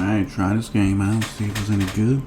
Alright, try this game out, see if it's any good.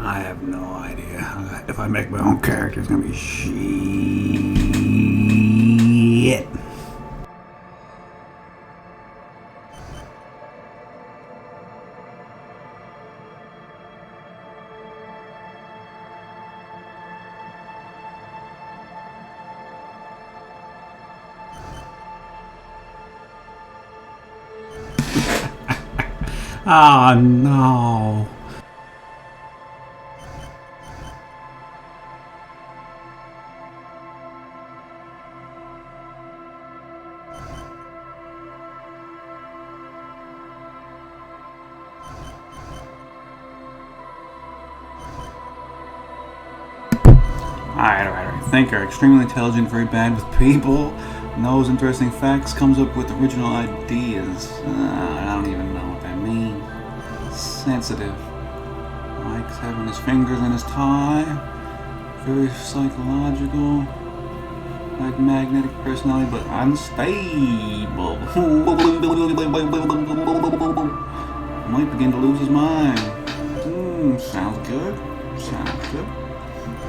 I have no idea. If I make my own character, it's gonna be shit. Oh no. Alright. Think are extremely intelligent, very bad with people, knows interesting facts, comes up with original ideas. I don't even know what that means. Sensitive. Likes having his fingers in his tie. Very psychological. Like magnetic personality, but unstable. Might begin to lose his mind. Sounds good.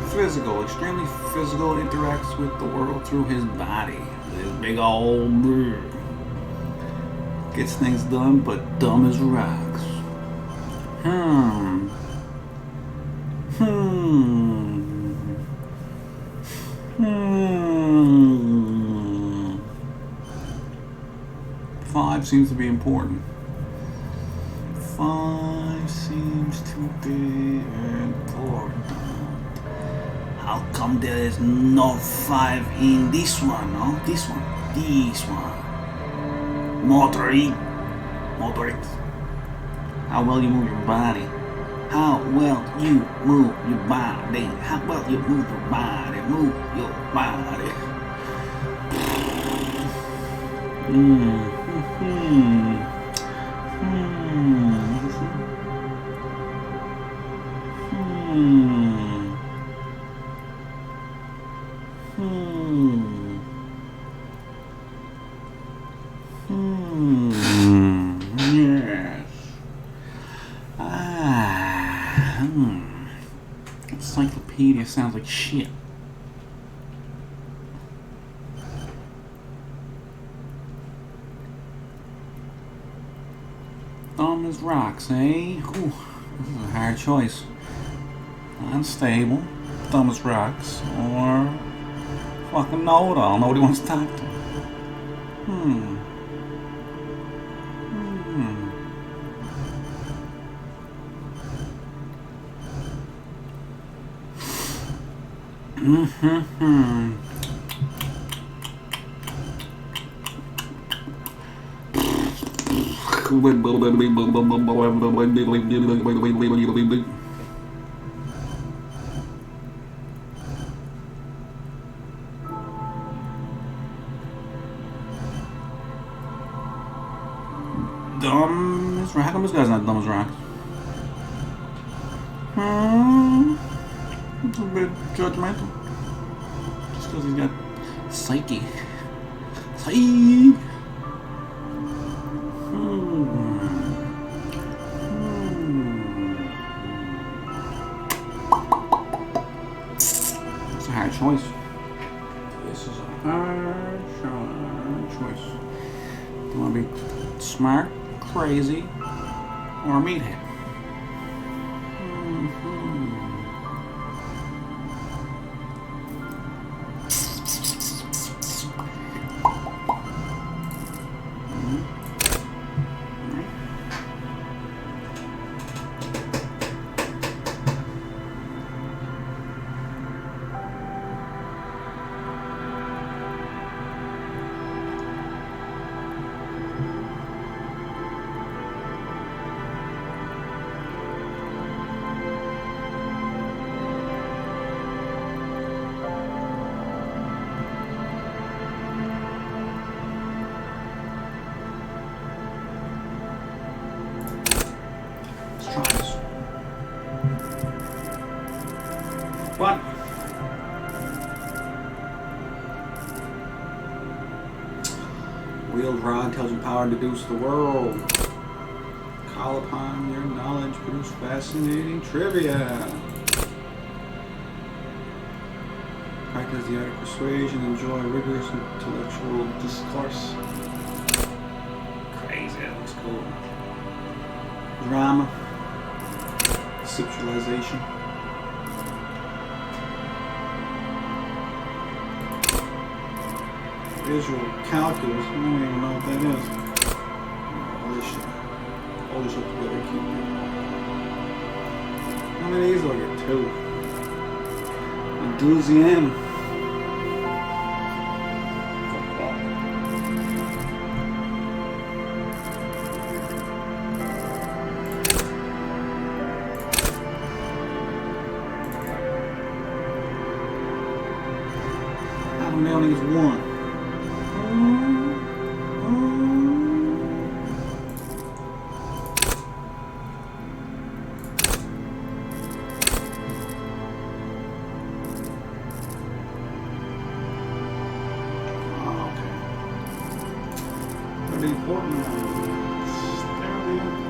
Physical, extremely physical, interacts with the world through his body. This big old brr. Gets things done, but dumb as rocks. 5 seems to be important. 5 seems to be important. How come there is no 5 in this one, no? This one. Motoric. How well you move your body. How well you move your body. How well you move your body. Move your body. Yes. Encyclopedia sounds like shit. Dumb as rocks, eh? Whew. This is a hard choice. Unstable, dumb as rocks, or fucking know-it-all. Nobody wants to talk to. Dumb as rock. How come this guy's not dumb as rock? It's a bit judgmental. Just because he's got psyche. Psyche! It's a hard choice. This is a hard choice. Do you want to be smart, crazy, or a meathead? What? Wield raw intelligent power and deduce the world. Call upon your knowledge, produce fascinating trivia. Practice the art of persuasion, enjoy rigorous intellectual discourse. Crazy, that looks cool. Drama. Conceptualization. Visual calculus, I don't even know what that is. All this shit. All this shit together, cute. How many of these do I get? 2. Elysium. How many only is 1? Very important ones. Very important.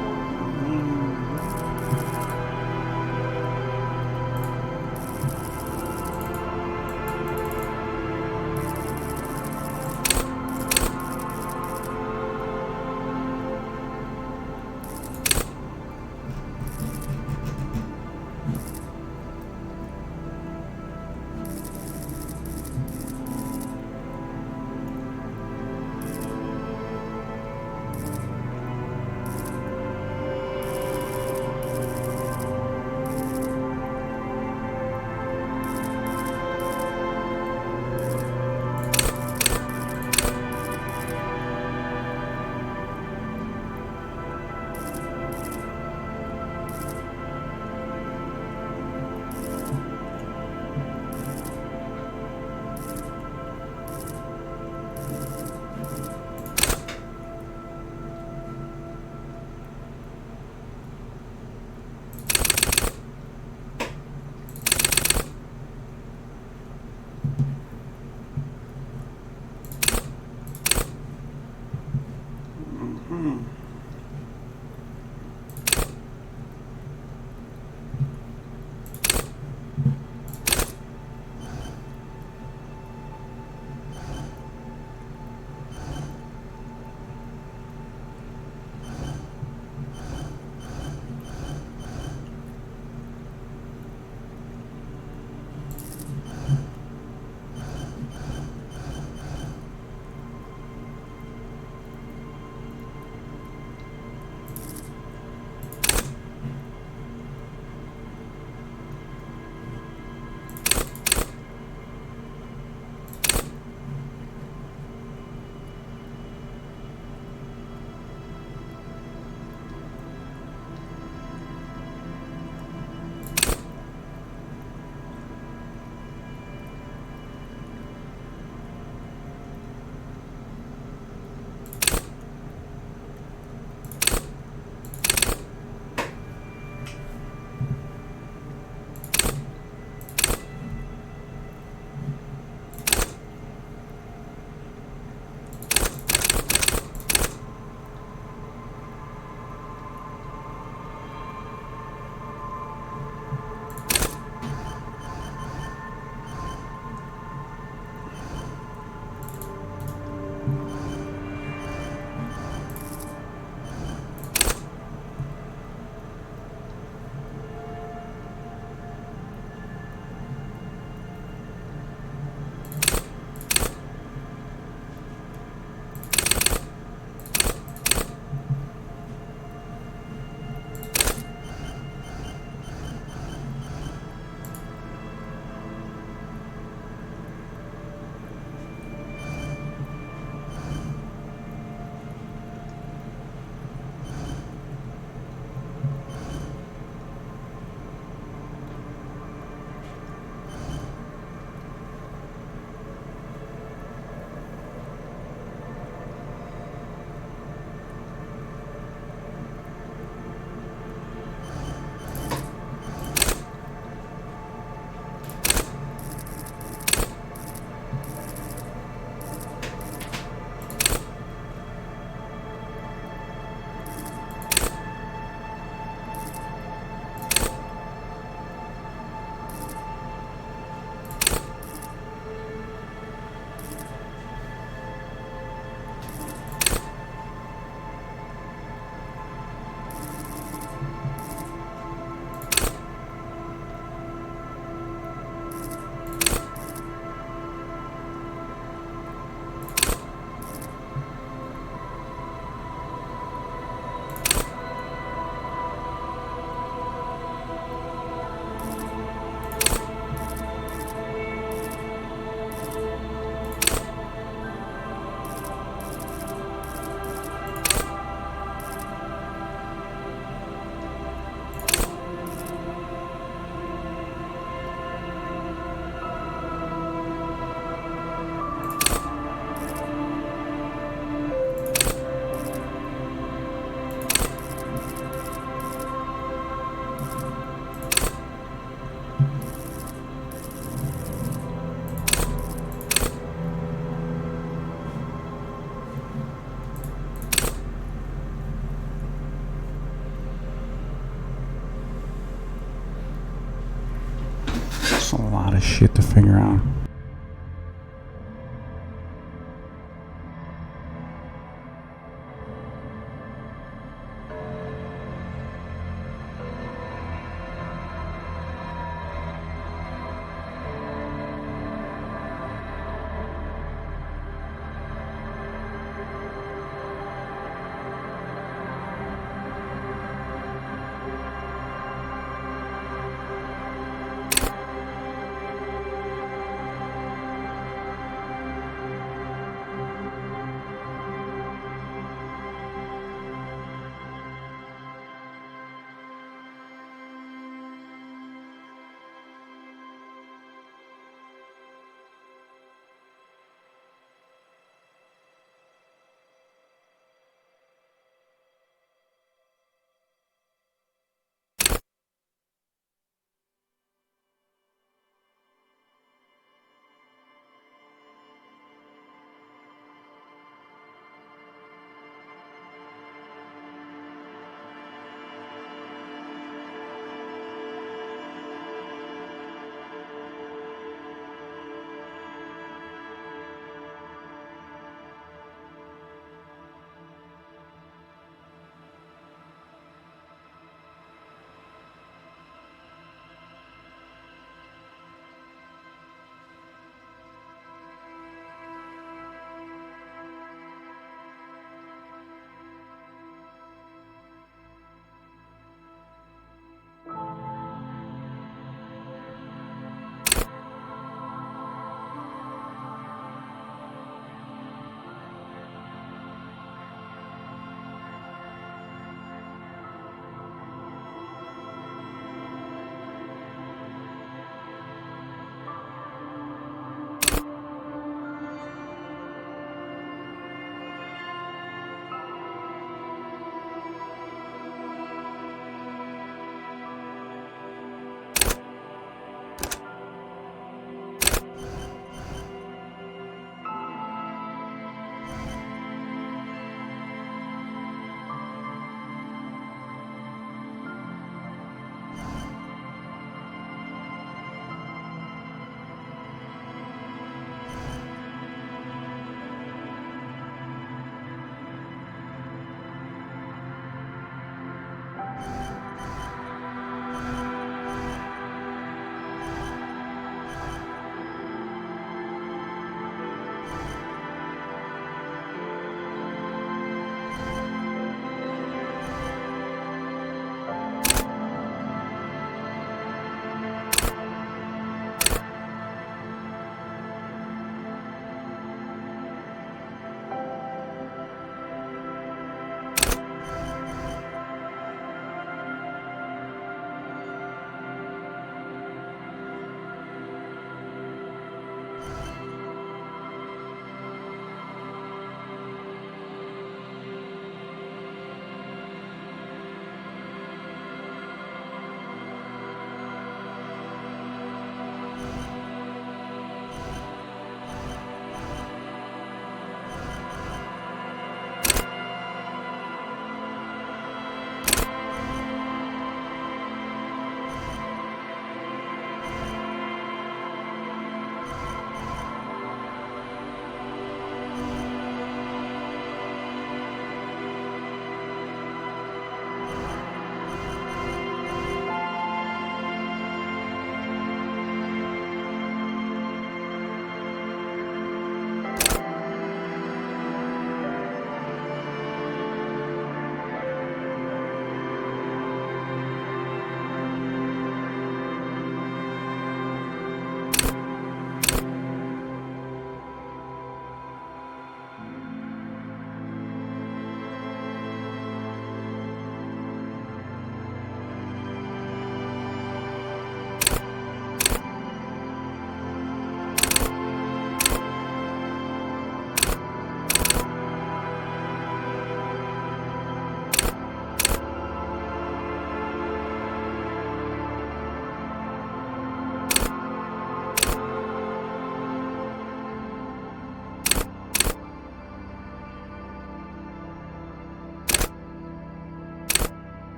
A lot of shit to figure out.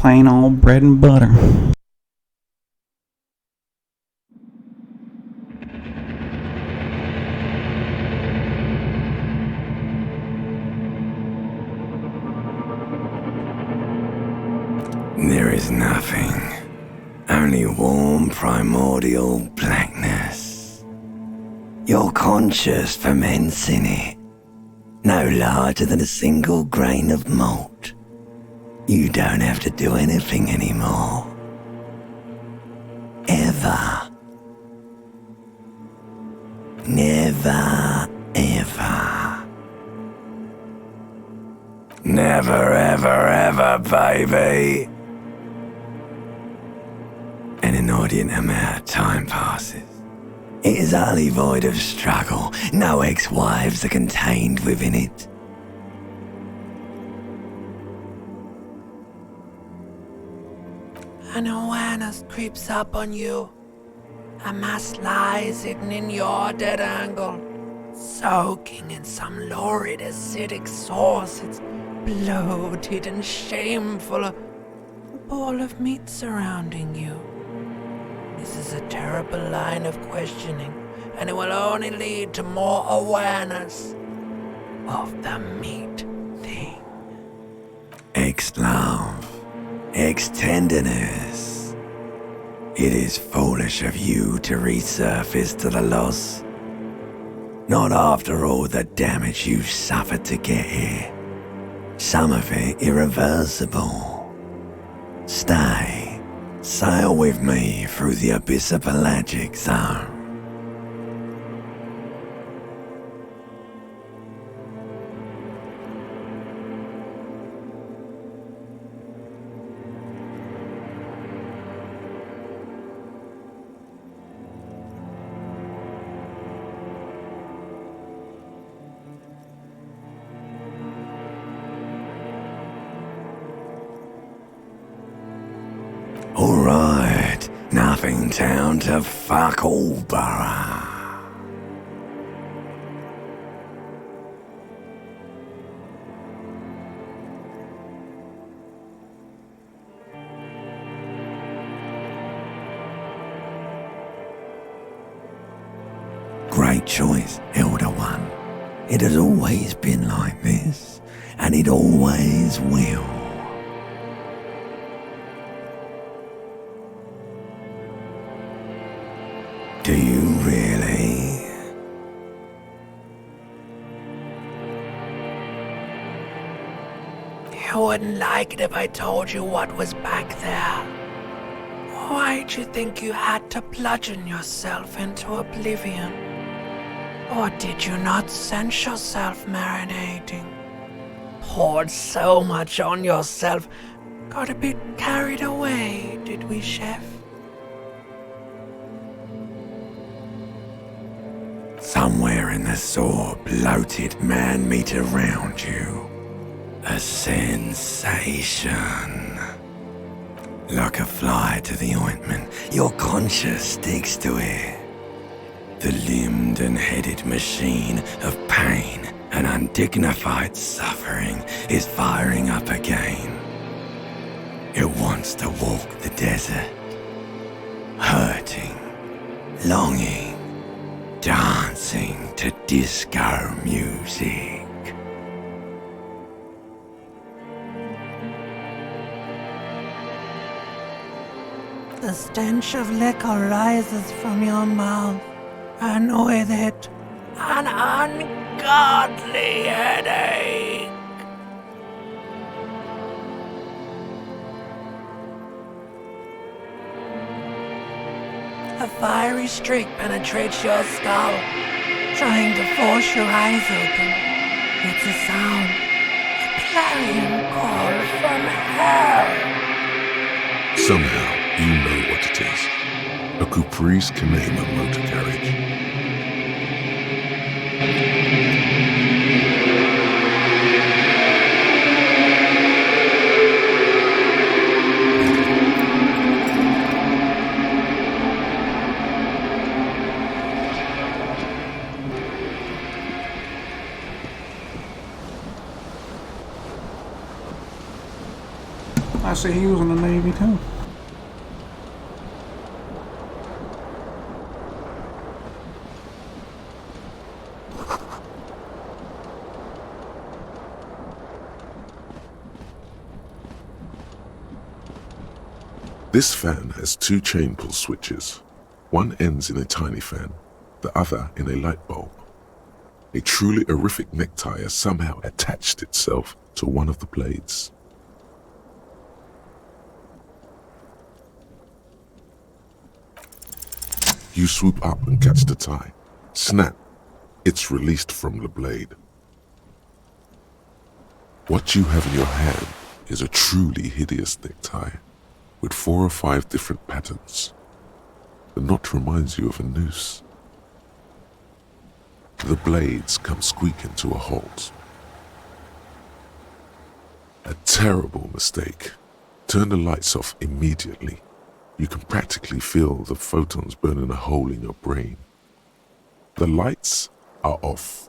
Plain old bread and butter. There is nothing. Only warm primordial blackness. You're conscious ferments in it. No larger than a single grain of malt. You don't have to do anything anymore. Ever. Never, ever. Never, ever, ever, baby. An inordinate amount of time passes. It is utterly void of struggle. No ex-wives are contained within it. An awareness creeps up on you. A mass lies hidden in your dead angle, soaking in some lurid acidic source. It's bloated and shameful, a ball of meat surrounding you. This is a terrible line of questioning, and it will only lead to more awareness of the meat thing. Ex-love. Ex-tenderness. It is foolish of you to resurface to the loss. Not after all the damage you've suffered to get here. Some of it irreversible. Stay. Sail with me through the abyss of pelagic zone. Alright, nothing town to fuck all borough. Great choice, Elder One. It has always been like this, and it always will. Do you really? You wouldn't like it if I told you what was back there. Why'd you think you had to bludgeon yourself into oblivion? Or did you not sense yourself marinating? Poured so much on yourself, got a bit carried away, did we, Chef? Somewhere in the sore, bloated man-meat around you. A sensation. Like a fly to the ointment, your conscience sticks to it. The limbed and headed machine of pain and undignified suffering is firing up again. It wants to walk the desert. Hurting, longing, dancing to disco music. The stench of liquor rises from your mouth, and with it, an ungodly headache. A fiery streak penetrates your skull, trying to force your eyes open. It's a sound, a clarion call from hell. Somehow, you know what it is. A caprice can name a motor carriage. I see he was in the Navy too. This fan has two chain pull switches. One ends in a tiny fan, the other in a light bulb. A truly horrific necktie has somehow attached itself to one of the blades. You swoop up and catch the tie. Snap! It's released from the blade. What you have in your hand is a truly hideous necktie, with 4 or 5 different patterns. The knot reminds you of a noose. The blades come squeaking to a halt. A terrible mistake. Turn the lights off immediately. You can practically feel the photons burning a hole in your brain. The lights are off.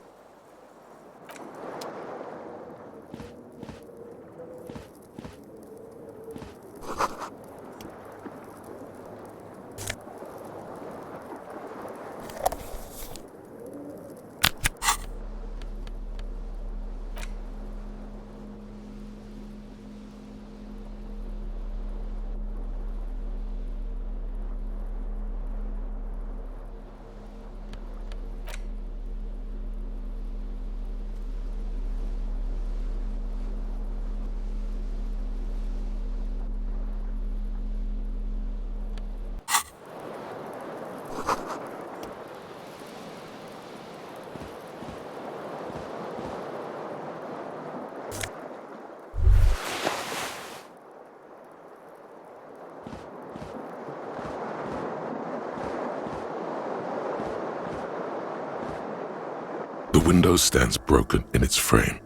The window stands broken in its frame.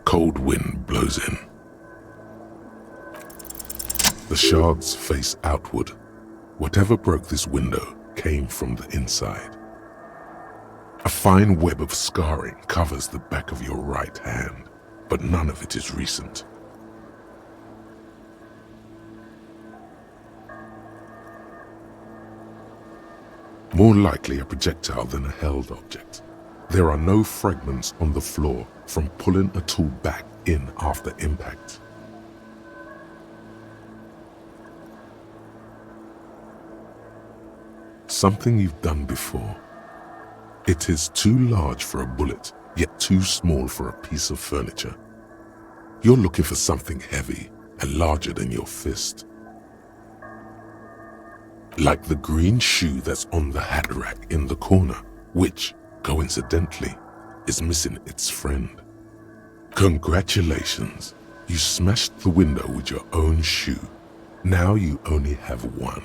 Cold wind blows in. The shards face outward. Whatever broke this window came from the inside. A fine web of scarring covers the back of your right hand, but none of it is recent. More likely a projectile than a held object. There are no fragments on the floor from pulling a tool back in after impact. Something you've done before. It is too large for a bullet, yet too small for a piece of furniture. You're looking for something heavy and larger than your fist. Like the green shoe that's on the hat rack in the corner, which, coincidentally, is missing its friend. Congratulations, you smashed the window with your own shoe. Now you only have one.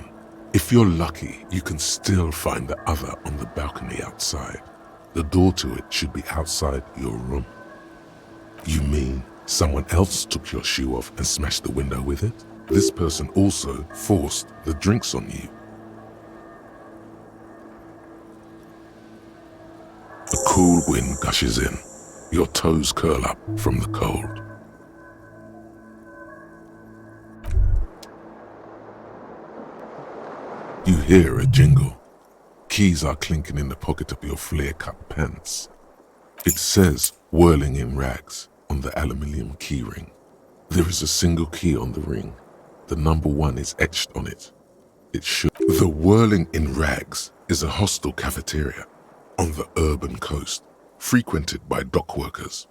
If you're lucky, you can still find the other on the balcony outside. The door to it should be outside your room. You mean someone else took your shoe off and smashed the window with it? This person also forced the drinks on you. A cool wind gushes in. Your toes curl up from the cold. You hear a jingle. Keys are clinking in the pocket of your flare-cut pants. It says "whirling in rags" on the aluminium key ring. There is a single key on the ring. The number 1 is etched on it. It should. The Whirling in Rags is a hostel cafeteria on the urban coast, frequented by dock workers.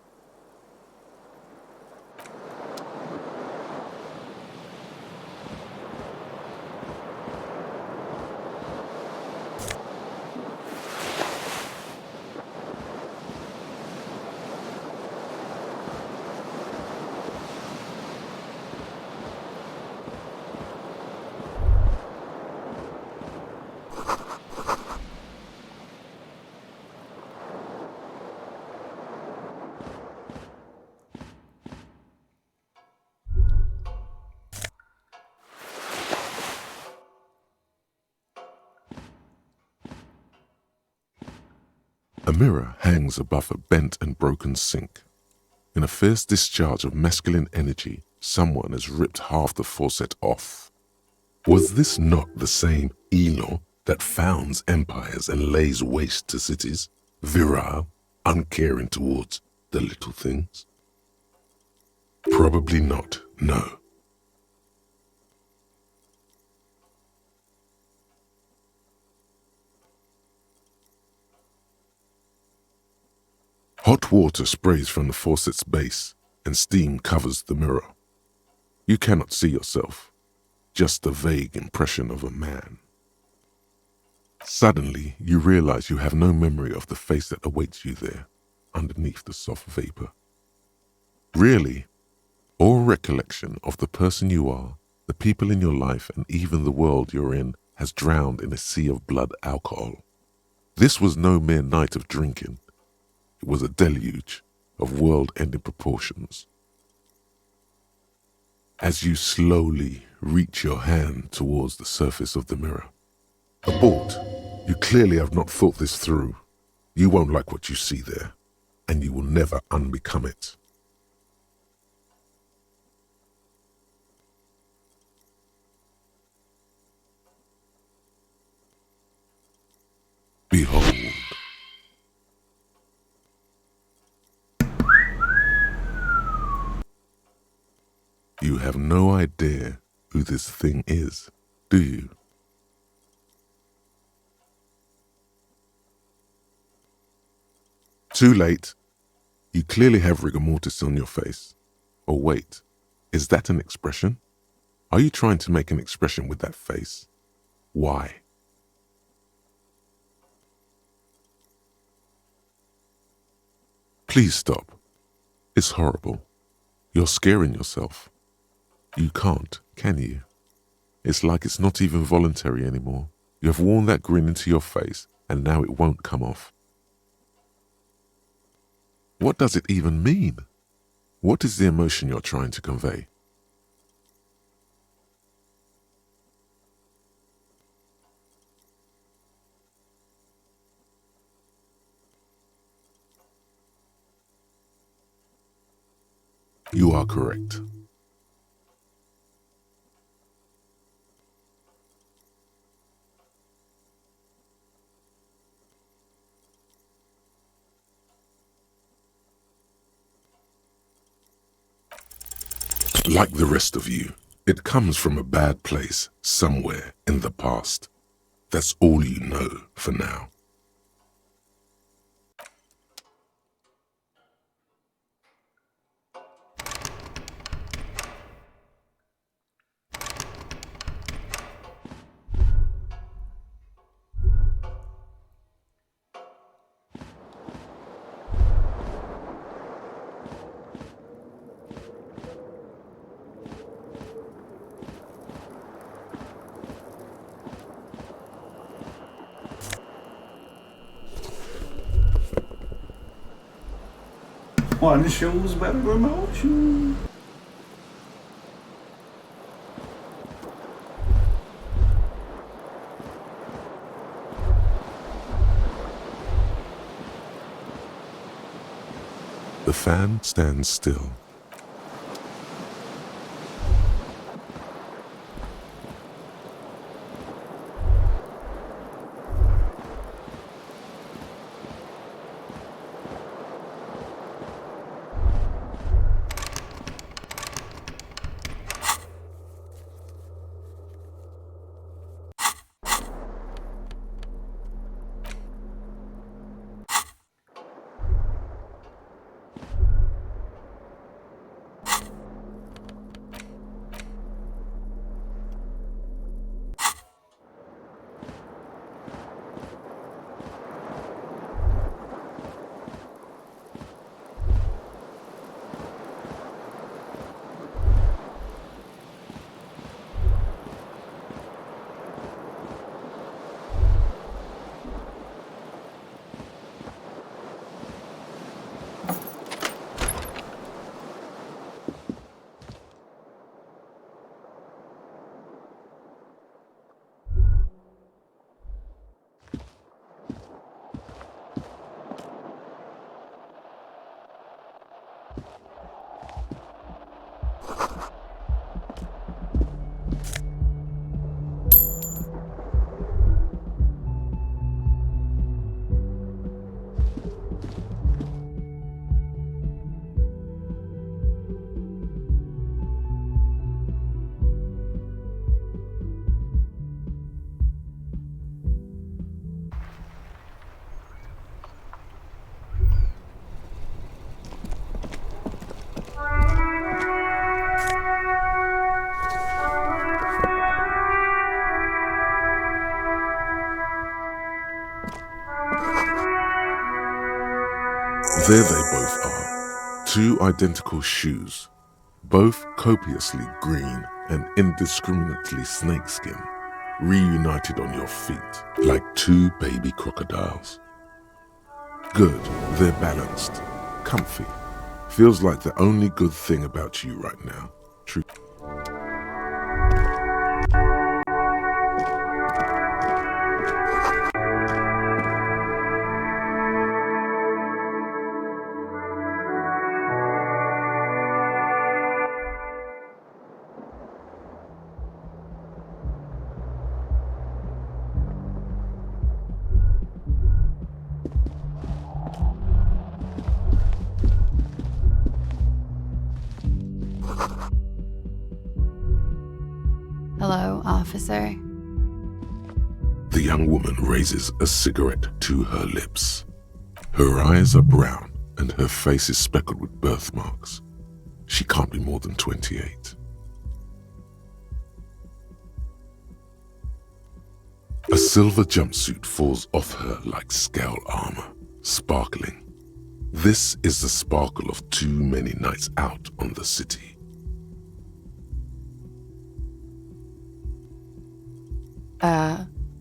A mirror hangs above a bent and broken sink. In a fierce discharge of masculine energy, someone has ripped half the faucet off. Was this not the same Elo that founds empires and lays waste to cities, virile, uncaring towards the little things? Probably not, no. Hot water sprays from the faucet's base, and steam covers the mirror. You cannot see yourself, just the vague impression of a man. Suddenly, you realize you have no memory of the face that awaits you there, underneath the soft vapor. Really, all recollection of the person you are, the people in your life, and even the world you're in has drowned in a sea of blood alcohol. This was no mere night of drinking. It was a deluge of world-ending proportions. As you slowly reach your hand towards the surface of the mirror. Abort. You clearly have not thought this through. You won't like what you see there, and you will never unbecome it. Behold. You have no idea who this thing is, do you? Too late. You clearly have rigor mortis on your face. Or wait, is that an expression? Are you trying to make an expression with that face? Why? Please stop. It's horrible. You're scaring yourself. You can't, can you? It's like it's not even voluntary anymore. You have worn that grin into your face, and now it won't come off. What does it even mean? What is the emotion you're trying to convey? You are correct. Like the rest of you, it comes from a bad place somewhere in the past. That's all you know for now. One shows better emotion. The fan stands still. There they both are. Two identical shoes, both copiously green and indiscriminately snakeskin, reunited on your feet like two baby crocodiles. Good, they're balanced, comfy. Feels like the only good thing about you right now. True. Hello, officer. The young woman raises a cigarette to her lips. Her eyes are brown and her face is speckled with birthmarks. She can't be more than 28. A silver jumpsuit falls off her like scale armor, sparkling. This is the sparkle of too many nights out on the city.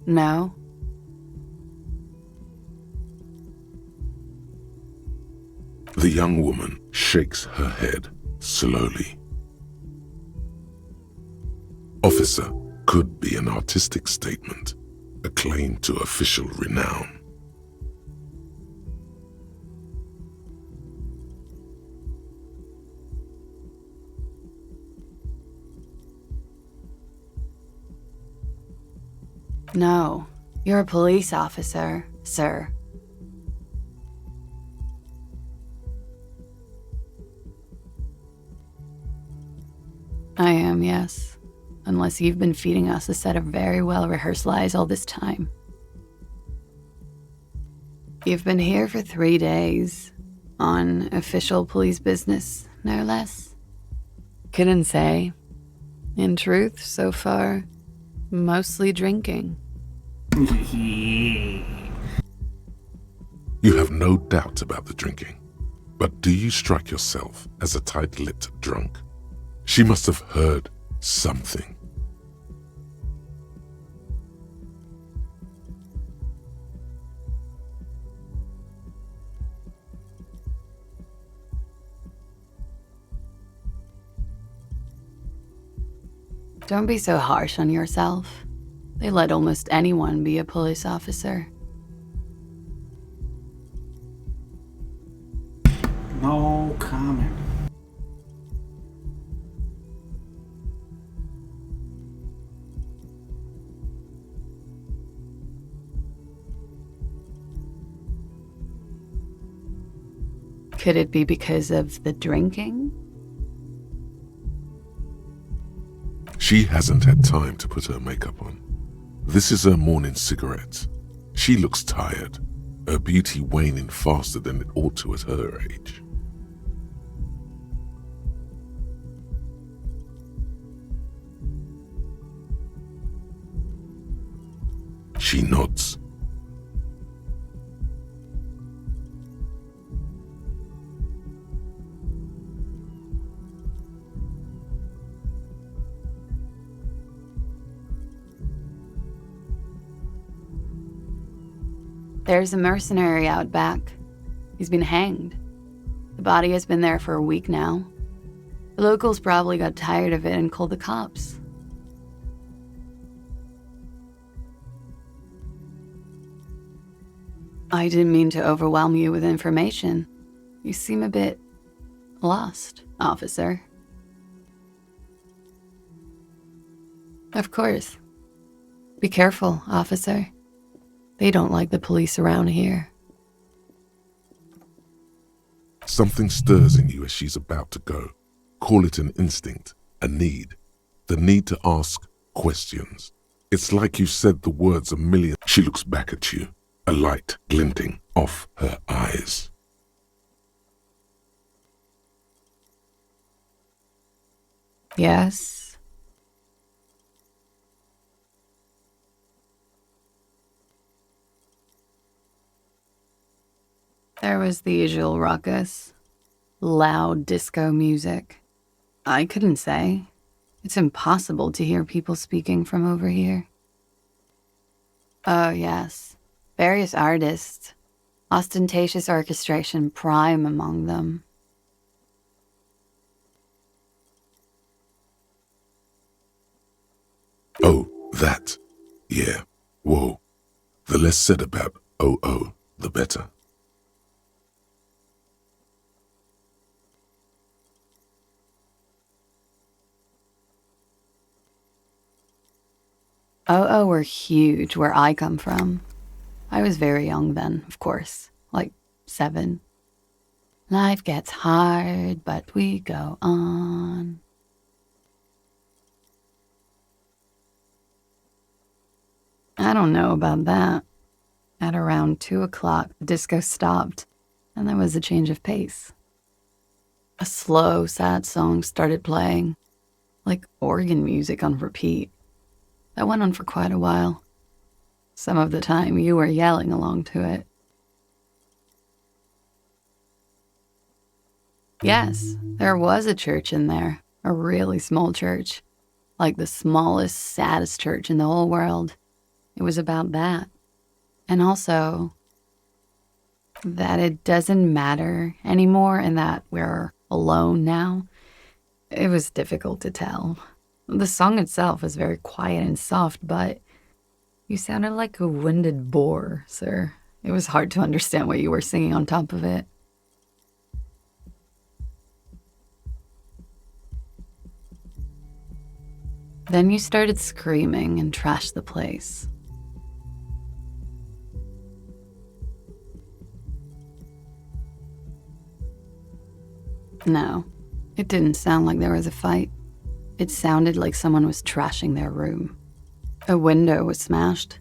No. The young woman shakes her head slowly. Officer could be an artistic statement, a claim to official renown. No. You're a police officer, sir. I am, yes. Unless you've been feeding us a set of very well-rehearsed lies all this time. You've been here for 3 days. On official police business, no less. Couldn't say. In truth, so far, mostly drinking. You have no doubt about the drinking. But do you strike yourself as a tight-lipped drunk? She must have heard something. Don't be so harsh on yourself. They let almost anyone be a police officer. No comment. Could it be because of the drinking? She hasn't had time to put her makeup on. This is her morning cigarette. She looks tired, her beauty waning faster than it ought to at her age. She nods. There's a mercenary out back. He's been hanged. The body has been there for a week now. The locals probably got tired of it and called the cops. I didn't mean to overwhelm you with information. You seem a bit lost, officer. Of course. Be careful, officer. They don't like the police around here. Something stirs in you as she's about to go. Call it an instinct, a need. The need to ask questions. It's like you said the words a million. She looks back at you, a light glinting off her eyes. Yes. There There was the usual ruckus. Loud disco music. I couldn't say. It's impossible to hear people speaking from over here. Oh, yes. Various artists. Ostentatious orchestration prime among them. Oh, that. Yeah. Whoa. The less said about oh, the better. Oh were huge where I come from. I was very young then, of course, like 7. Life gets hard, but we go on. I don't know about that. At around 2 o'clock, the disco stopped, and there was a change of pace. A slow, sad song started playing, like organ music on repeat. That went on for quite a while. Some of the time, you were yelling along to it. Yes, there was a church in there, a really small church, like the smallest, saddest church in the whole world. It was about that. And also, that it doesn't matter anymore and that we're alone now. It was difficult to tell. The song itself was very quiet and soft, but you sounded like a winded boar, sir. It was hard to understand what you were singing on top of it. Then you started screaming and trashed the place. No, it didn't sound like there was a fight. It sounded like someone was trashing their room. A window was smashed.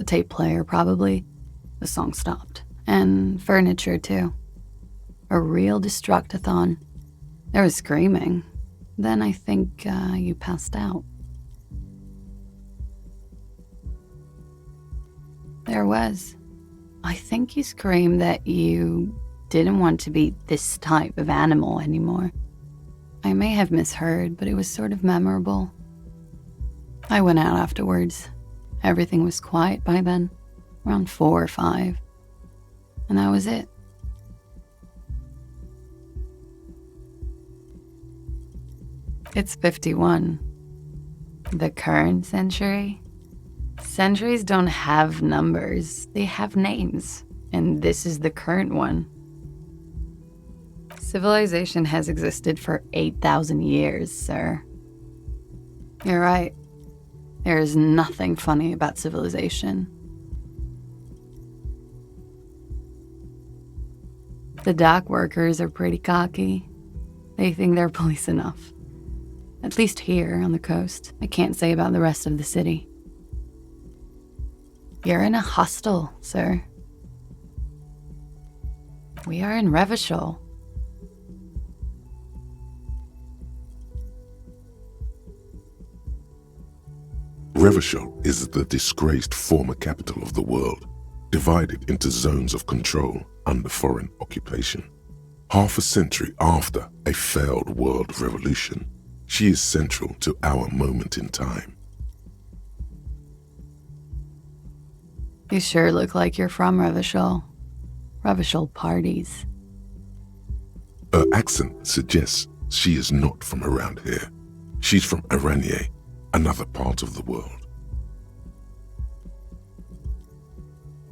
A tape player, probably. The song stopped. And furniture, too. A real destructathon. There was screaming. Then I think you passed out. There was. I think you screamed that you didn't want to be this type of animal anymore. I may have misheard, but it was sort of memorable. I went out afterwards. Everything was quiet by then, around 4 or 5. And that was it. It's 51. The current century? Centuries don't have numbers, they have names. And this is the current one. Civilization has existed for 8,000 years, sir. You're right. There is nothing funny about civilization. The dock workers are pretty cocky. They think they're police enough. At least here on the coast. I can't say about the rest of the city. You're in a hostel, sir. We are in Revachol. Revachol is the disgraced former capital of the world, divided into zones of control under foreign occupation. Half a century after a failed world revolution, she is central to our moment in time. You sure look like you're from Revachol. Revachol parties. Her accent suggests she is not from around here. She's from Aranier, another part of the world.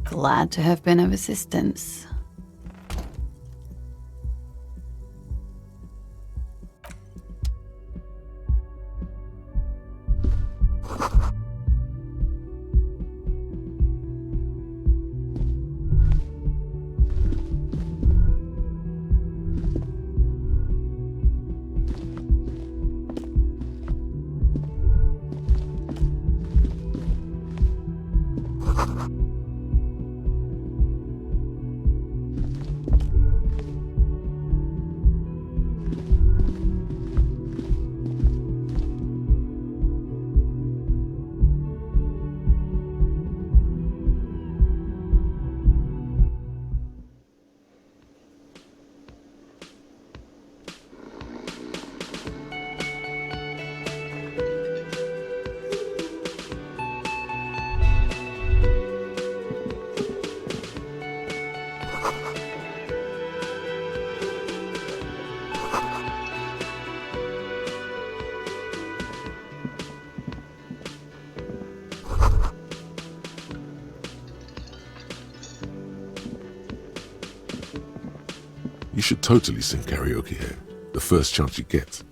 Glad to have been of assistance. You should totally sing karaoke here, the first chance you get.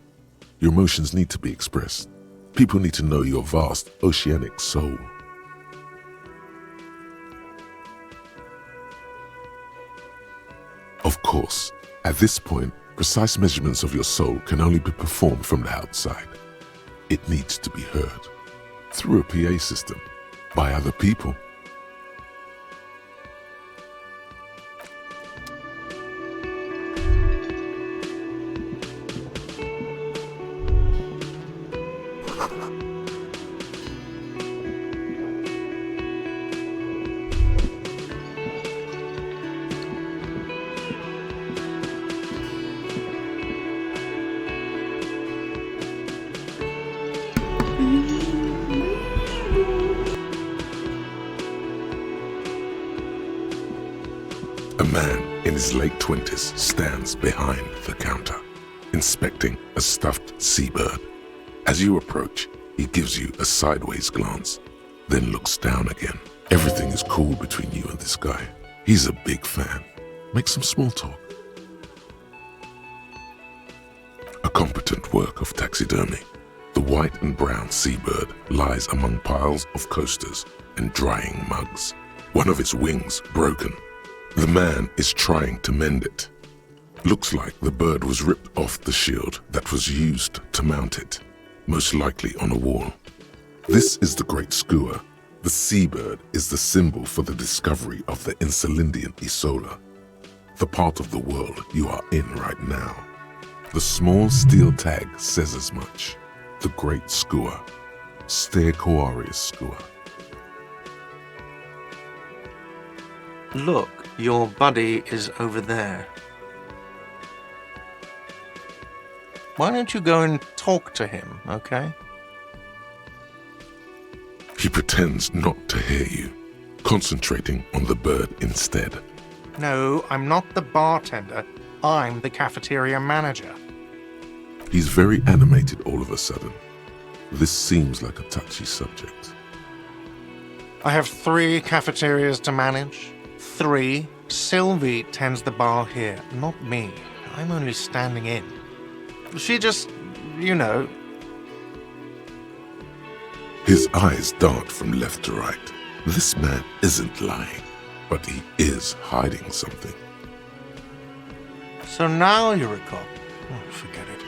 Your emotions need to be expressed. People need to know your vast, oceanic soul. Of course, at this point, precise measurements of your soul can only be performed from the outside. It needs to be heard, through a PA system, by other people. A man in his late 20s stands behind the counter, inspecting a stuffed seabird. As you approach, he gives you a sideways glance, then looks down again. Everything is cool between you and this guy. He's a big fan. Make some small talk. A competent work of taxidermy. The white and brown seabird lies among piles of coasters and drying mugs. One of its wings broken. The man is trying to mend it. Looks like the bird was ripped off the shield that was used to mount it, most likely on a wall. This is the Great Skua. The seabird is the symbol for the discovery of the Insulindian Isola, the part of the world you are in right now. The small steel tag says as much. The Great Skua, Stegosaurus Skua. Look, your buddy is over there. Why don't you go and talk to him, okay? He pretends not to hear you, concentrating on the bird instead. No, I'm not the bartender. I'm the cafeteria manager. He's very animated all of a sudden. This seems like a touchy subject. I have 3 cafeterias to manage. 3. Sylvie tends the bar here, not me. I'm only standing in. She just, you know. His eyes dart from left to right. This man isn't lying, but he is hiding something. So now you recall. Oh, forget it.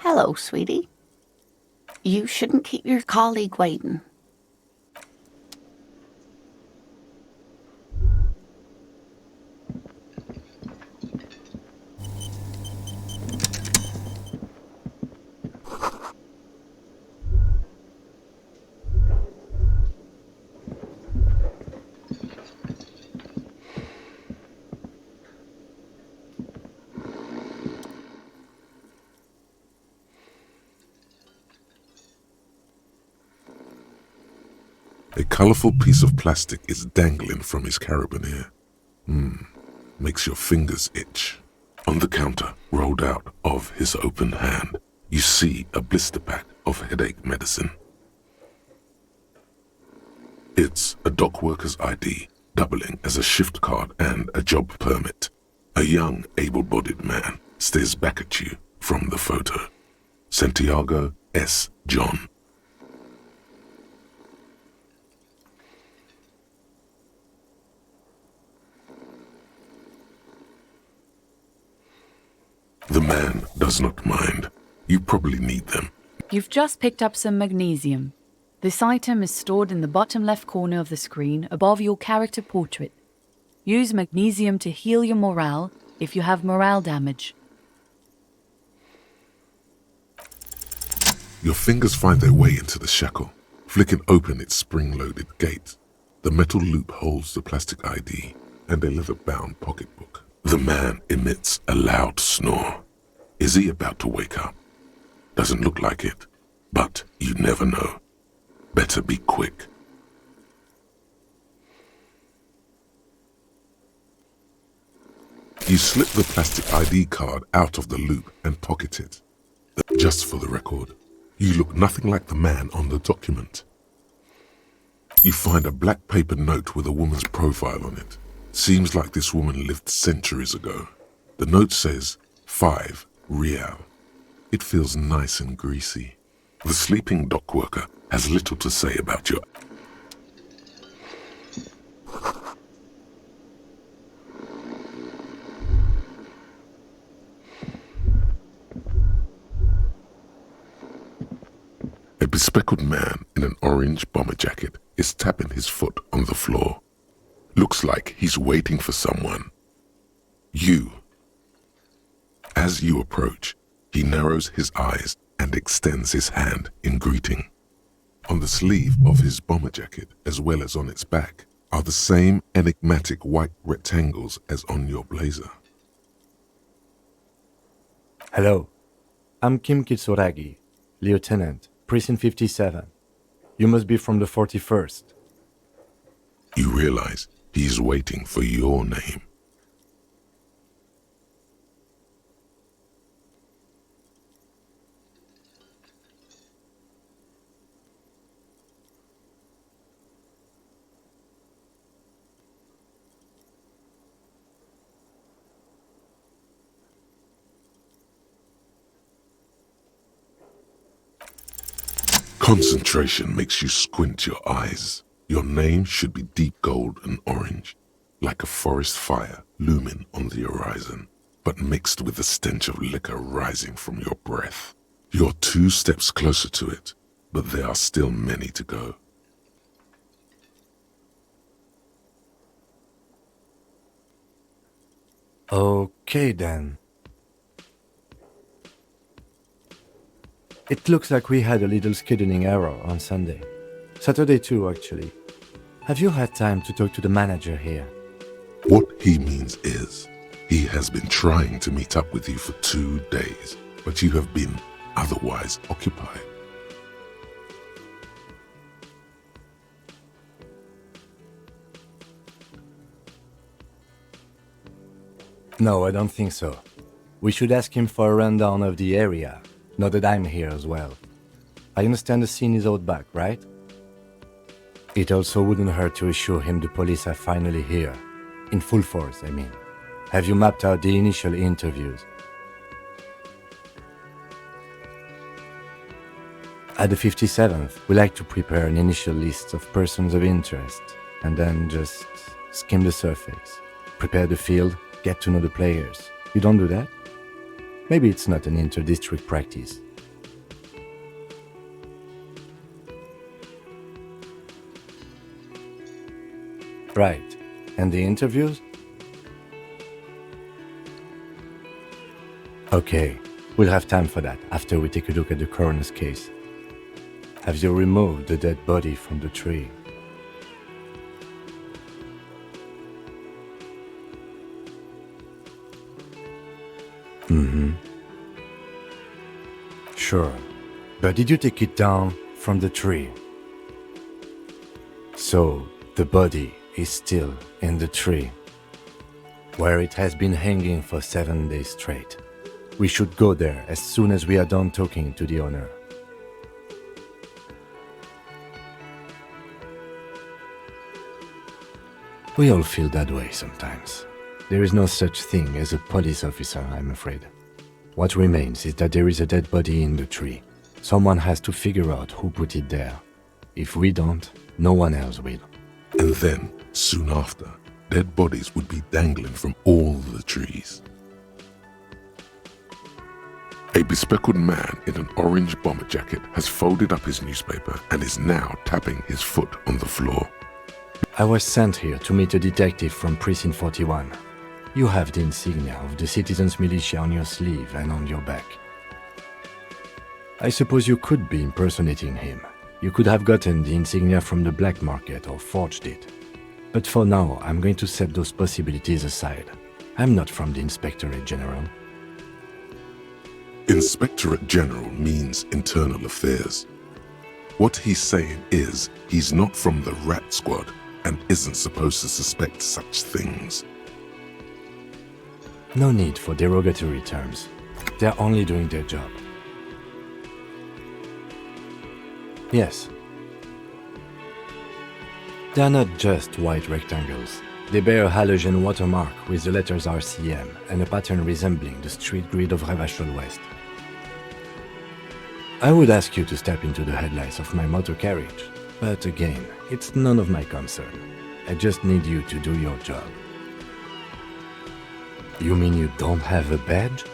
Hello, sweetie. You shouldn't keep your colleague waiting. A colorful piece of plastic is dangling from his carabiner. Makes your fingers itch. On the counter, rolled out of his open hand, you see a blister pack of headache medicine. It's a dock worker's ID, doubling as a shift card and a job permit. A young, able-bodied man stares back at you from the photo. Santiago S. John. The man does not mind. You probably need them. You've just picked up some magnesium. This item is stored in the bottom left corner of the screen above your character portrait. Use magnesium to heal your morale if you have morale damage. Your fingers find their way into the shackle, flicking open its spring-loaded gate. The metal loop holds the plastic ID and a leather-bound pocketbook. The man emits a loud snore. Is he about to wake up? Doesn't look like it, but you never know. Better be quick. You slip the plastic ID card out of the loop and pocket it. Just for the record, you look nothing like the man on the document. You find a black paper note with a woman's profile on it. Seems like this woman lived centuries ago. The note says, 5 Real. It feels nice and greasy. The sleeping dock worker has little to say about your... A bespectacled man in an orange bomber jacket is tapping his foot on the floor. Looks like he's waiting for someone. You. As you approach, he narrows his eyes and extends his hand in greeting. On the sleeve of his bomber jacket, as well as on its back, are the same enigmatic white rectangles as on your blazer. Hello, I'm Kim Kitsuragi, Lieutenant, Precinct 57. You must be from the 41st. You realize he is waiting for your name. Concentration makes you squint your eyes. Your name should be deep gold and orange, like a forest fire looming on the horizon, but mixed with the stench of liquor rising from your breath. You're 2 steps closer to it, but there are still many to go. Okay then. It looks like we had a little scheduling error on Sunday. Saturday too, actually. Have you had time to talk to the manager here? What he means is, he has been trying to meet up with you for 2 days, but you have been otherwise occupied. No, I don't think so. We should ask him for a rundown of the area, now that I'm here as well. I understand the scene is out back, right? It also wouldn't hurt to assure him the police are finally here. In full force, I mean. Have you mapped out the initial interviews? At the 57th, we like to prepare an initial list of persons of interest, and then just skim the surface. Prepare the field, get to know the players. You don't do that? Maybe it's not an inter-district practice. Right. And the interviews? Okay, we'll have time for that after we take a look at the coroner's case. Have you removed the dead body from the tree? Sure. But did you take it down from the tree? So, the body is still in the tree, where it has been hanging for 7 days straight. We should go there as soon as we are done talking to the owner. We all feel that way sometimes. There is no such thing as a police officer, I'm afraid. What remains is that there is a dead body in the tree. Someone has to figure out who put it there. If we don't, no one else will. And then, soon after, dead bodies would be dangling from all the trees. A bespectacled man in an orange bomber jacket has folded up his newspaper and is now tapping his foot on the floor. I was sent here to meet a detective from Precinct 41. You have the insignia of the Citizens Militia on your sleeve and on your back. I suppose you could be impersonating him. You could have gotten the insignia from the black market or forged it. But for now, I'm going to set those possibilities aside. I'm not from the Inspectorate General. Inspectorate General means internal affairs. What he's saying is he's not from the rat squad and isn't supposed to suspect such things. No need for derogatory terms. They're only doing their job. Yes. They're not just white rectangles. They bear a halogen watermark with the letters RCM and a pattern resembling the street grid of Revachol West. I would ask you to step into the headlights of my motor carriage, but again, it's none of my concern. I just need you to do your job. You mean you don't have a badge?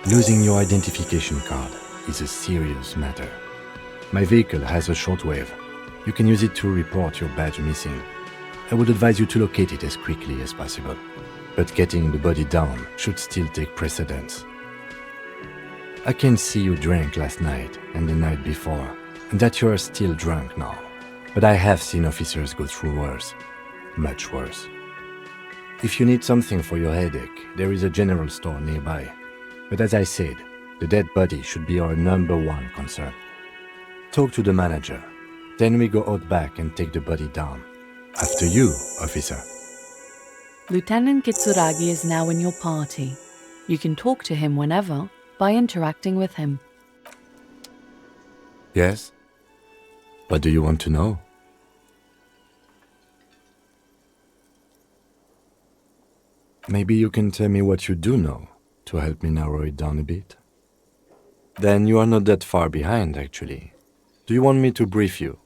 Losing your identification card is a serious matter. My vehicle has a shortwave. You can use it to report your badge missing. I would advise you to locate it as quickly as possible. But getting the body down should still take precedence. I can see you drank last night and the night before, and that you are still drunk now. But I have seen officers go through worse. Much worse. If you need something for your headache, there is a general store nearby. But as I said, the dead body should be our #1 concern. Talk to the manager. Then we go out back and take the body down. After you, officer. Lieutenant Kitsuragi is now in your party. You can talk to him whenever by interacting with him. Yes? What do you want to know? Maybe you can tell me what you do know to help me narrow it down a bit. Then you are not that far behind, actually. Do you want me to brief you?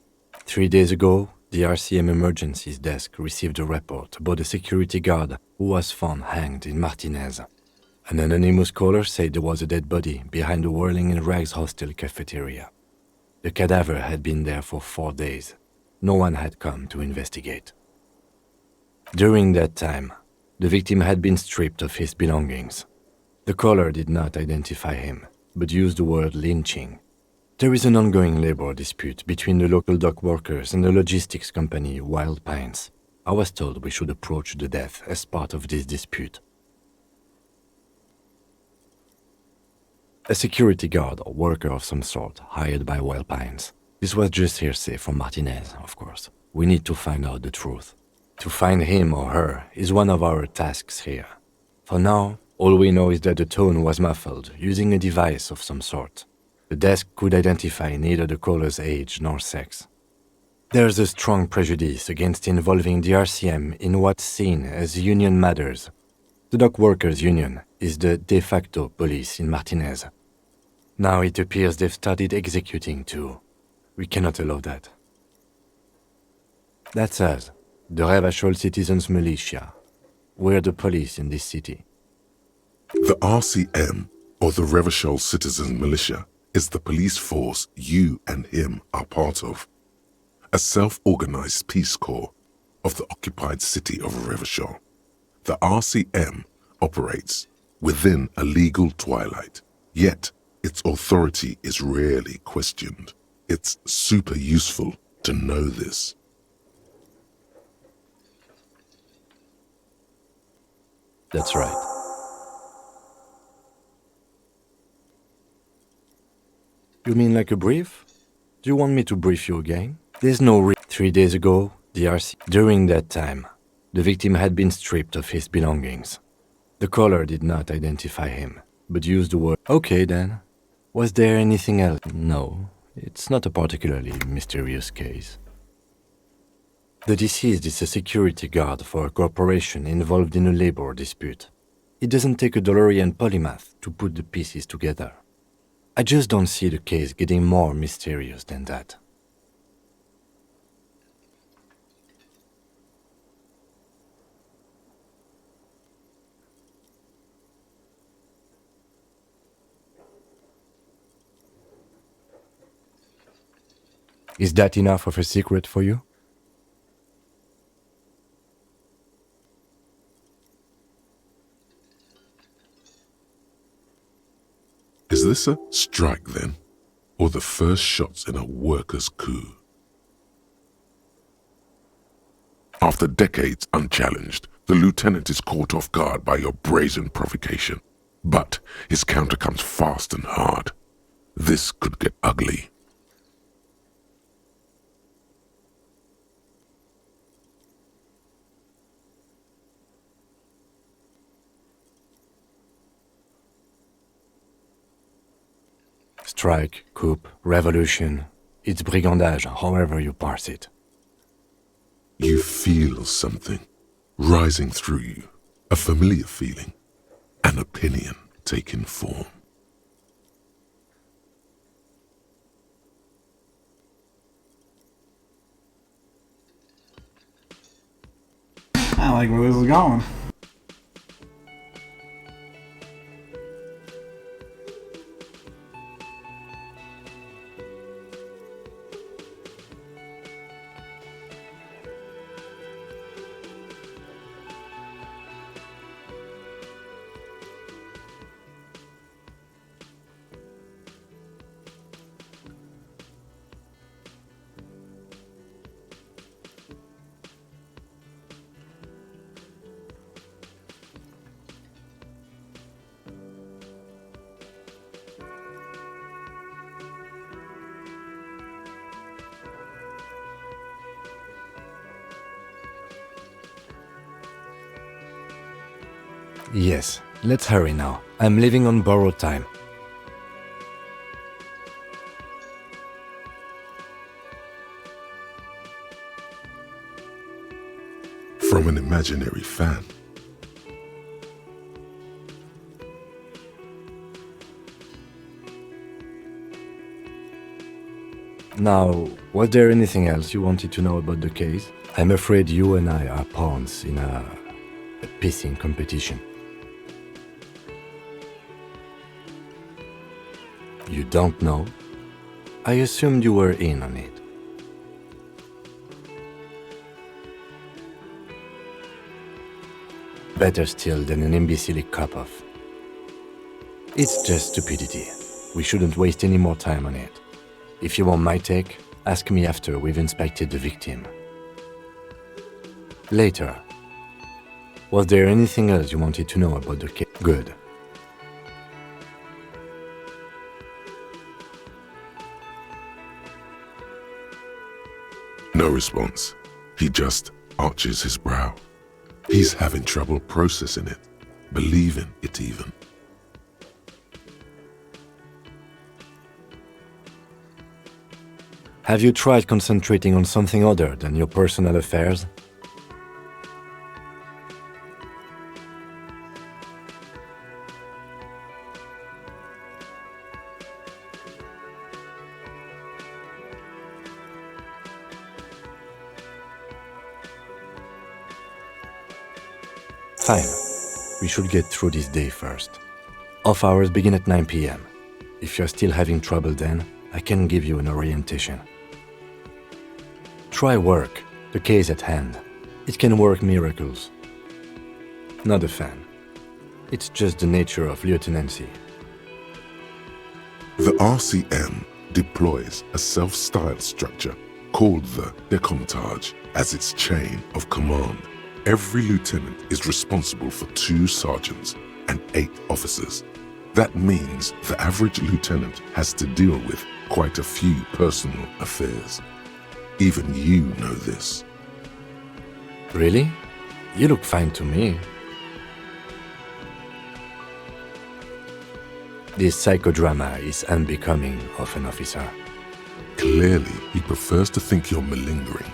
3 days ago, the RCM Emergencies Desk received a report about a security guard who was found hanged in Martinez. An anonymous caller said there was a dead body behind the Whirling in Rags hostel cafeteria. The cadaver had been there for 4 days. No one had come to investigate. During that time, the victim had been stripped of his belongings. The caller did not identify him, but used the word lynching. There is an ongoing labor dispute between the local dock workers and the logistics company Wild Pines. I was told we should approach the death as part of this dispute. A security guard or worker of some sort hired by Wild Pines. This was just hearsay from Martinez, of course. We need to find out the truth. To find him or her is one of our tasks here. For now, all we know is that the tone was muffled using a device of some sort. The desk could identify neither the caller's age nor sex. There's a strong prejudice against involving the RCM in what's seen as union matters. The dock workers' union is the de facto police in Martinez. Now it appears they've started executing too. We cannot allow that. That's us, the Revachol Citizens Militia. We're the police in this city. The RCM, or the Revachol Citizens Militia, is the police force you and him are part of. A self-organized peace corps of the occupied city of Revachol. The RCM operates within a legal twilight, yet its authority is rarely questioned. It's super useful to know this. That's right. You mean like a brief? Do you want me to brief you again? There's no 3 days ago, the RC. During that time, the victim had been stripped of his belongings. The caller did not identify him, but used the word. Okay then. Was there anything else? No, it's not a particularly mysterious case. The deceased is a security guard for a corporation involved in a labor dispute. It doesn't take a DeLorean polymath to put the pieces together. I just don't see the case getting more mysterious than that. Is that enough of a secret for you? Is this a strike then? Or the first shots in a workers' coup? After decades unchallenged, the lieutenant is caught off guard by your brazen provocation. But his counter comes fast and hard. This could get ugly. Strike, coup, revolution. It's brigandage, however you parse it. You feel something rising through you, a familiar feeling, an opinion taking form. I like where this is going. Yes, let's hurry now. I'm leaving on borrowed time. From an imaginary fan. Now, was there anything else you wanted to know about the case? I'm afraid you and I are pawns in a pissing competition. You don't know? I assumed you were in on it. Better still than an imbecilic cop-off. It's just stupidity. We shouldn't waste any more time on it. If you want my take, ask me after we've inspected the victim. Later. Was there anything else you wanted to know about the case? Good. No response. He just arches his brow. He's having trouble processing it, believing it even. Have you tried concentrating on something other than your personal affairs? Fine. We should get through this day first. Off hours begin at 9 p.m. If you're still having trouble then, I can give you an orientation. Try work, the case at hand. It can work miracles. Not a fan. It's just the nature of lieutenancy. The RCM deploys a self-styled structure called the Decomptage as its chain of command. Every lieutenant is responsible for 2 sergeants and 8 officers. That means the average lieutenant has to deal with quite a few personal affairs. Even you know this. Really? You look fine to me. This psychodrama is unbecoming of an officer. Clearly, he prefers to think you're malingering.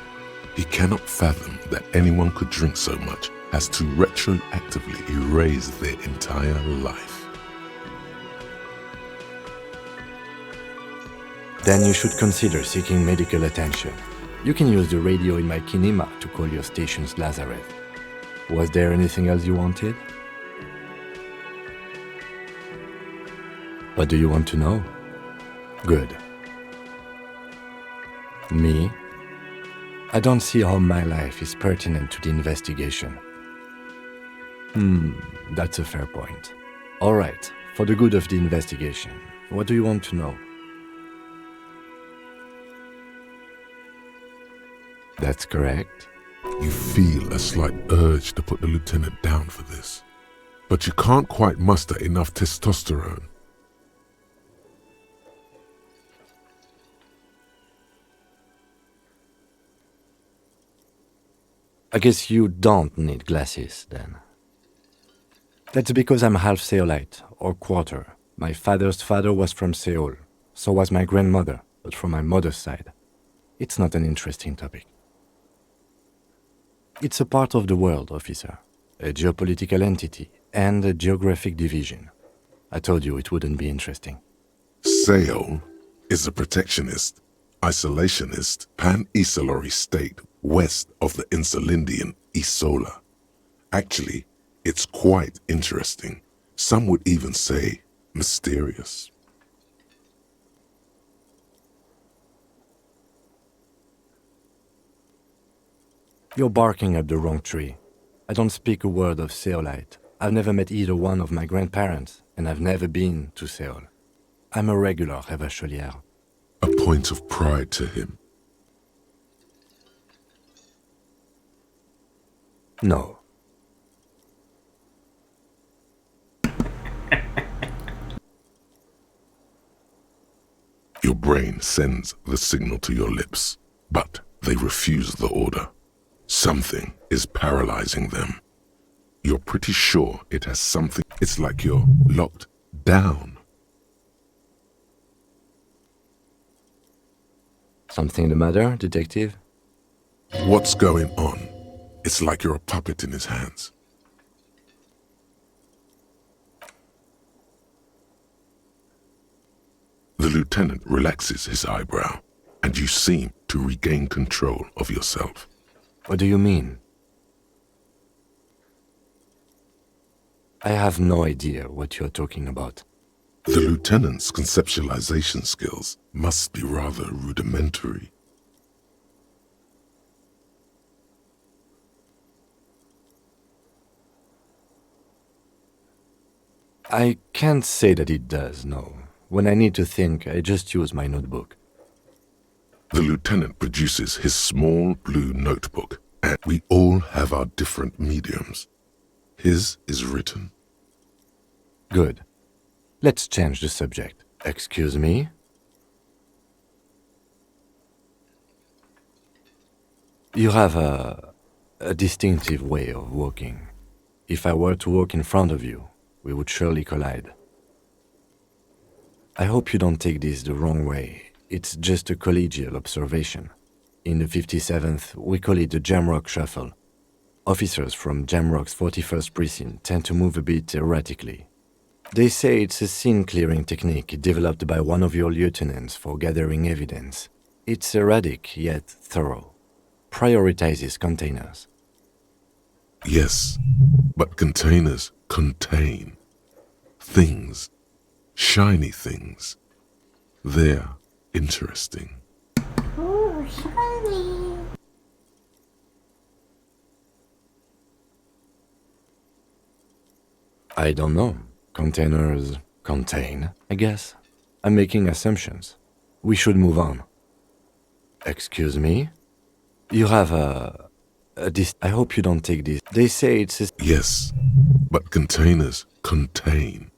He cannot fathom that anyone could drink so much as to retroactively erase their entire life. Then you should consider seeking medical attention. You can use the radio in my kinema to call your station's Lazareth. Was there anything else you wanted? What do you want to know? Good. Me? I don't see how my life is pertinent to the investigation. That's a fair point. All right, for the good of the investigation, what do you want to know? That's correct. You feel a slight urge to put the lieutenant down for this, but you can't quite muster enough testosterone. I guess you don't need glasses, then. That's because I'm half Seolite, or quarter. My father's father was from Seoul. So was my grandmother, but from my mother's side. It's not an interesting topic. It's a part of the world, officer. A geopolitical entity and a geographic division. I told you it wouldn't be interesting. Seoul is a protectionist, isolationist, pan-Isolari state west of the Insulindian Isola. Actually, it's quite interesting. Some would even say mysterious. You're barking up the wrong tree. I don't speak a word of Seolite. I've never met either one of my grandparents, and I've never been to Seoul. I'm a regular Revacholière. A point of pride to him. No. Your brain sends the signal to your lips, but they refuse the order. Something is paralyzing them. You're pretty sure it has something. It's like you're locked down. Something the matter, detective? What's going on? It's like you're a puppet in his hands. The lieutenant relaxes his eyebrow, and you seem to regain control of yourself. What do you mean? I have no idea what you're talking about. The lieutenant's conceptualization skills must be rather rudimentary. I can't say that it does, no. When I need to think, I just use my notebook. The lieutenant produces his small blue notebook, and we all have our different mediums. His is written. Good. Let's change the subject. Excuse me? You have a distinctive way of walking. If I were to walk in front of you, we would surely collide. I hope you don't take this the wrong way. It's just a collegial observation. In the 57th, we call it the Jamrock Shuffle. Officers from Jamrock's 41st Precinct tend to move a bit erratically. They say it's a scene-clearing technique developed by one of your lieutenants for gathering evidence. It's erratic, yet thorough. Prioritizes containers. Yes, but containers contain things, shiny things. They're interesting. Ooh, shiny. I don't know. Containers contain, I guess. I'm making assumptions. We should move on. Excuse me? You have I hope you don't take this. They say it's a... Yes, but containers contain.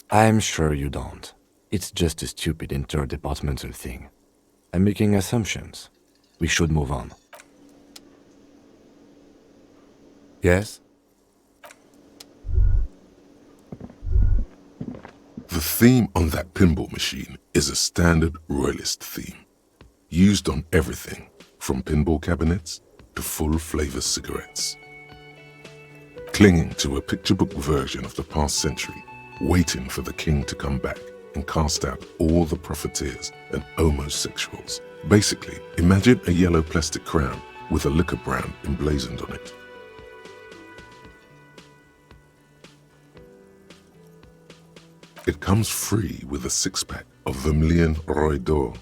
I'm sure you don't. It's just a stupid interdepartmental thing. I'm making assumptions. We should move on. Yes? The theme on that pinball machine is a standard royalist theme, used on everything from pinball cabinets to full-flavor cigarettes. Clinging to a picture book version of the past century, waiting for the king to come back and cast out all the profiteers and homosexuals. Basically, imagine a yellow plastic crown with a liquor brand emblazoned on it. It comes free with a six-pack of Vermilion Roy d'Or.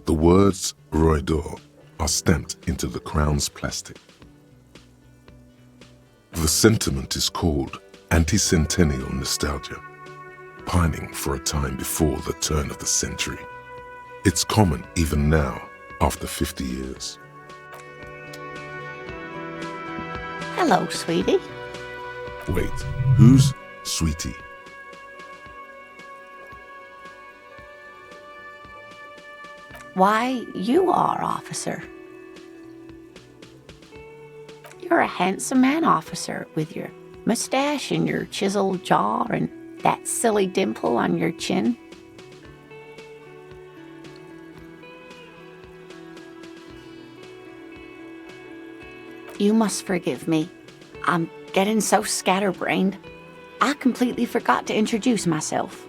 The words Roy d'Or are stamped into the crown's plastic. The sentiment is called anti-centennial nostalgia, pining for a time before the turn of the century. It's common even now, after 50 years. Hello, sweetie. Wait, who's Sweetie? Why, you are, officer. You're a handsome man, officer, with your mustache and your chiseled jaw and that silly dimple on your chin. You must forgive me. I'm getting so scatterbrained. I completely forgot to introduce myself.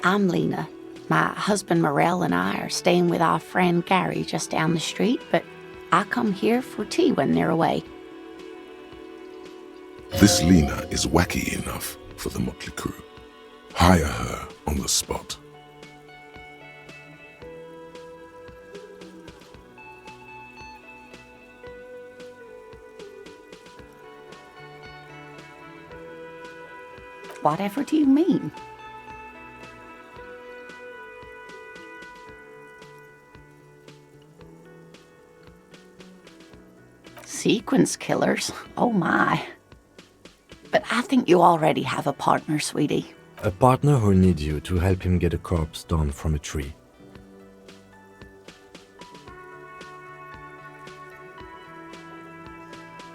I'm Lena. My husband Morel and I are staying with our friend Gary just down the street, but I come here for tea when they're away. This Lena is wacky enough for the motley crew. Hire her on the spot. Whatever do you mean? Sequence killers? Oh my. But I think you already have a partner, sweetie. A partner who needs you to help him get a corpse down from a tree.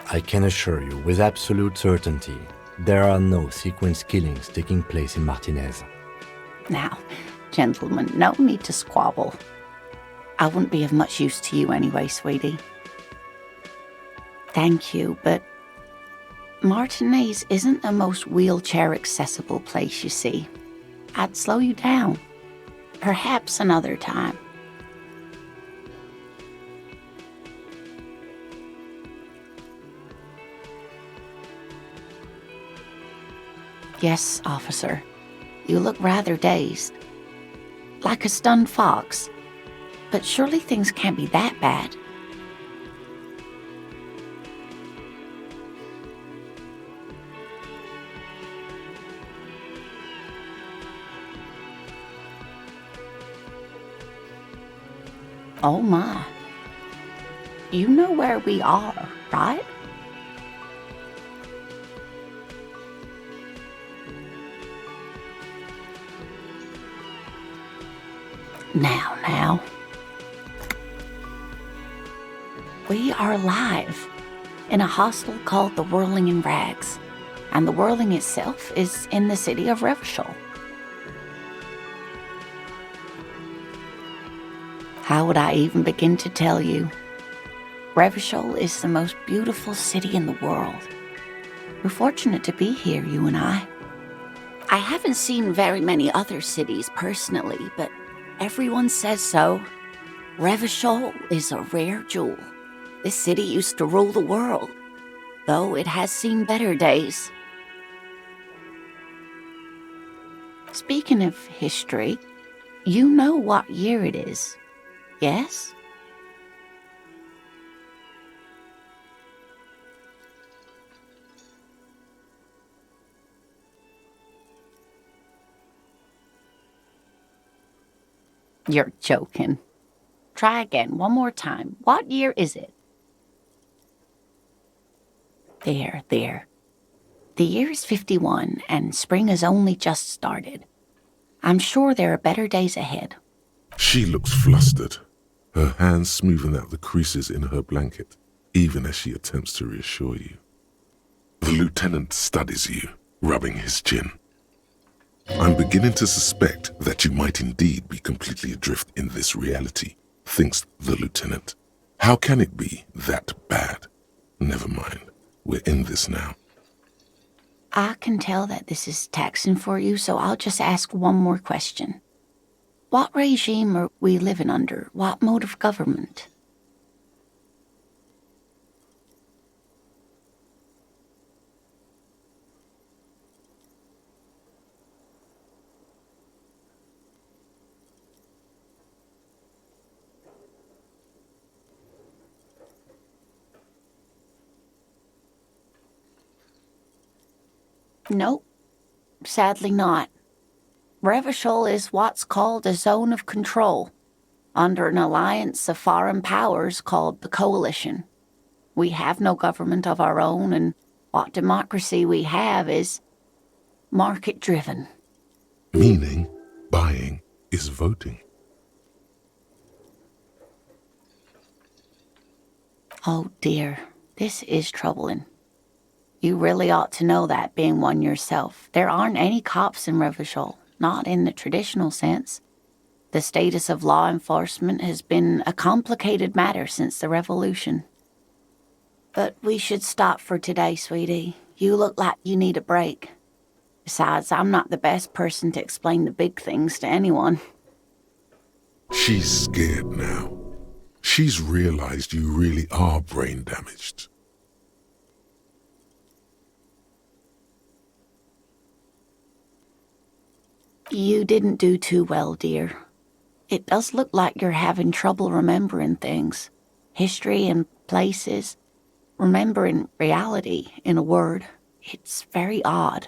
I can assure you with absolute certainty, there are no sequence killings taking place in Martinez. Now, gentlemen, no need to squabble. I wouldn't be of much use to you anyway, sweetie. Thank you, but Martinez isn't the most wheelchair-accessible place, you see. I'd slow you down. Perhaps another time. Yes, officer. You look rather dazed. Like a stunned fox. But surely things can't be that bad. Oh my. You know where we are, right? Now. We are live in a hostel called the Whirling in Rags, and the Whirling itself is in the city of Revachol. How would I even begin to tell you? Revachol is the most beautiful city in the world. We're fortunate to be here, you and I. I haven't seen very many other cities personally, but everyone says so. Revachol is a rare jewel. This city used to rule the world, though it has seen better days. Speaking of history, you know what year it is, yes? You're joking. Try again, one more time. What year is it? There. The year is 51, and spring has only just started. I'm sure there are better days ahead. She looks flustered, her hands smoothing out the creases in her blanket, even as she attempts to reassure you. The lieutenant studies you, rubbing his chin. I'm beginning to suspect that you might indeed be completely adrift in this reality, thinks the lieutenant. How can it be that bad? Never mind. We're in this now. I can tell that this is taxing for you, so I'll just ask one more question. What regime are we living under? What mode of government? Nope, sadly not. Revachol is what's called a zone of control, under an alliance of foreign powers called the Coalition. We have no government of our own, and what democracy we have is market-driven. Meaning, buying is voting. Oh dear, this is troubling. You really ought to know that, being one yourself. There aren't any cops in Revachol, not in the traditional sense. The status of law enforcement has been a complicated matter since the revolution. But we should stop for today, sweetie. You look like you need a break. Besides, I'm not the best person to explain the big things to anyone. She's scared now. She's realized you really are brain damaged. You didn't do too well, dear. It does look like you're having trouble remembering things. History and places. Remembering reality, in a word. It's very odd.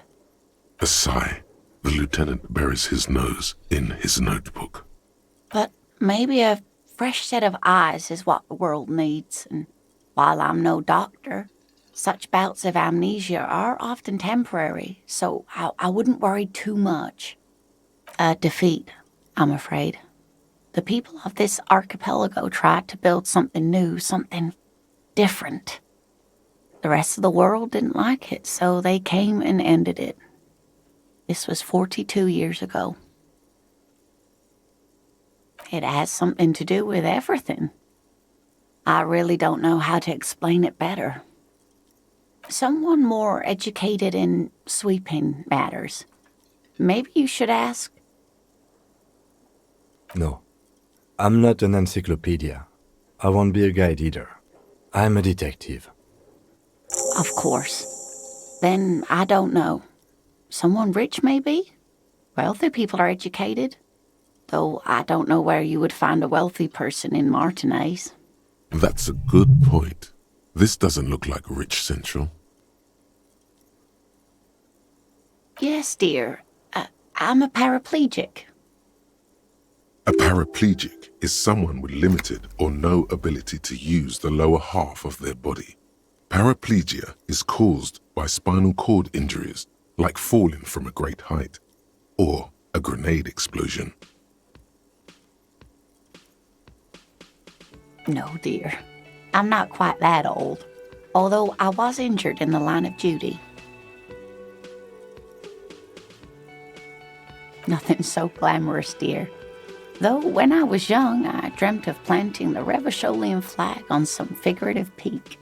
A sigh. The lieutenant buries his nose in his notebook. But maybe a fresh set of eyes is what the world needs, and while I'm no doctor, such bouts of amnesia are often temporary, so I wouldn't worry too much. A defeat, I'm afraid. The people of this archipelago tried to build something new, something different. The rest of the world didn't like it, so they came and ended it. This was 42 years ago. It has something to do with everything. I really don't know how to explain it better. Someone more educated in sweeping matters. Maybe you should ask. No, I'm not an encyclopedia. I won't be a guide either. I'm a detective. Of course. Then I don't know. Someone rich, maybe? Wealthy people are educated. Though I don't know where you would find a wealthy person in Martinez. That's a good point. This doesn't look like Rich Central. Yes, dear. I'm a paraplegic. A paraplegic is someone with limited or no ability to use the lower half of their body. Paraplegia is caused by spinal cord injuries, like falling from a great height, or a grenade explosion. No, dear. I'm not quite that old, although I was injured in the line of duty. Nothing so glamorous, dear. Though when I was young, I dreamt of planting the Revacholian flag on some figurative peak.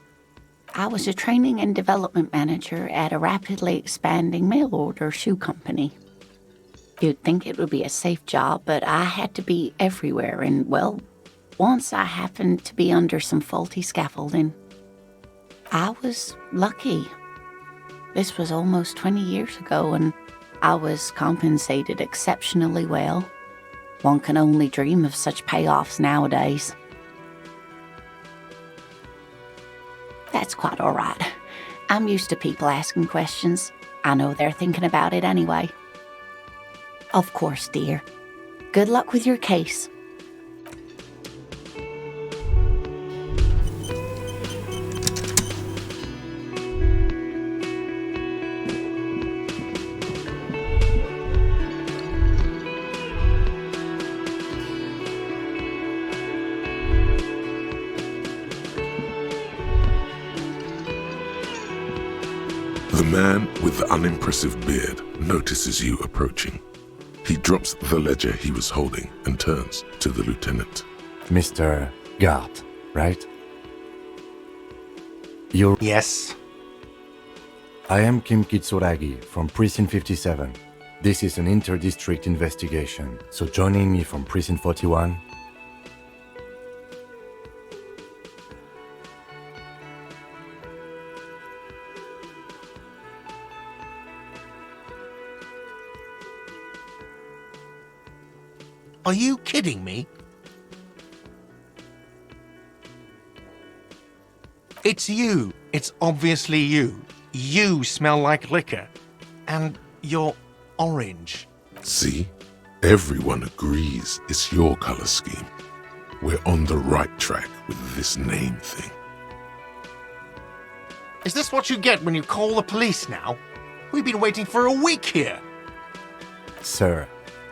I was a training and development manager at a rapidly expanding mail-order shoe company. You'd think it would be a safe job, but I had to be everywhere, and, well, once I happened to be under some faulty scaffolding. I was lucky. This was almost 20 years ago, and I was compensated exceptionally well. One can only dream of such payoffs nowadays. That's quite all right. I'm used to people asking questions. I know they're thinking about it anyway. Of course, dear. Good luck with your case. The man with the unimpressive beard notices you approaching. He drops the ledger he was holding and turns to the lieutenant. Mr. Gart, right? You're... Yes? I am Kim Kitsuragi from Precinct 57. This is an inter-district investigation, so joining me from Precinct 41... Are you kidding me? It's you. It's obviously you. You smell like liquor. And you're orange. See? Everyone agrees it's your color scheme. We're on the right track with this name thing. Is this what you get when you call the police now? We've been waiting for a week here. Sir,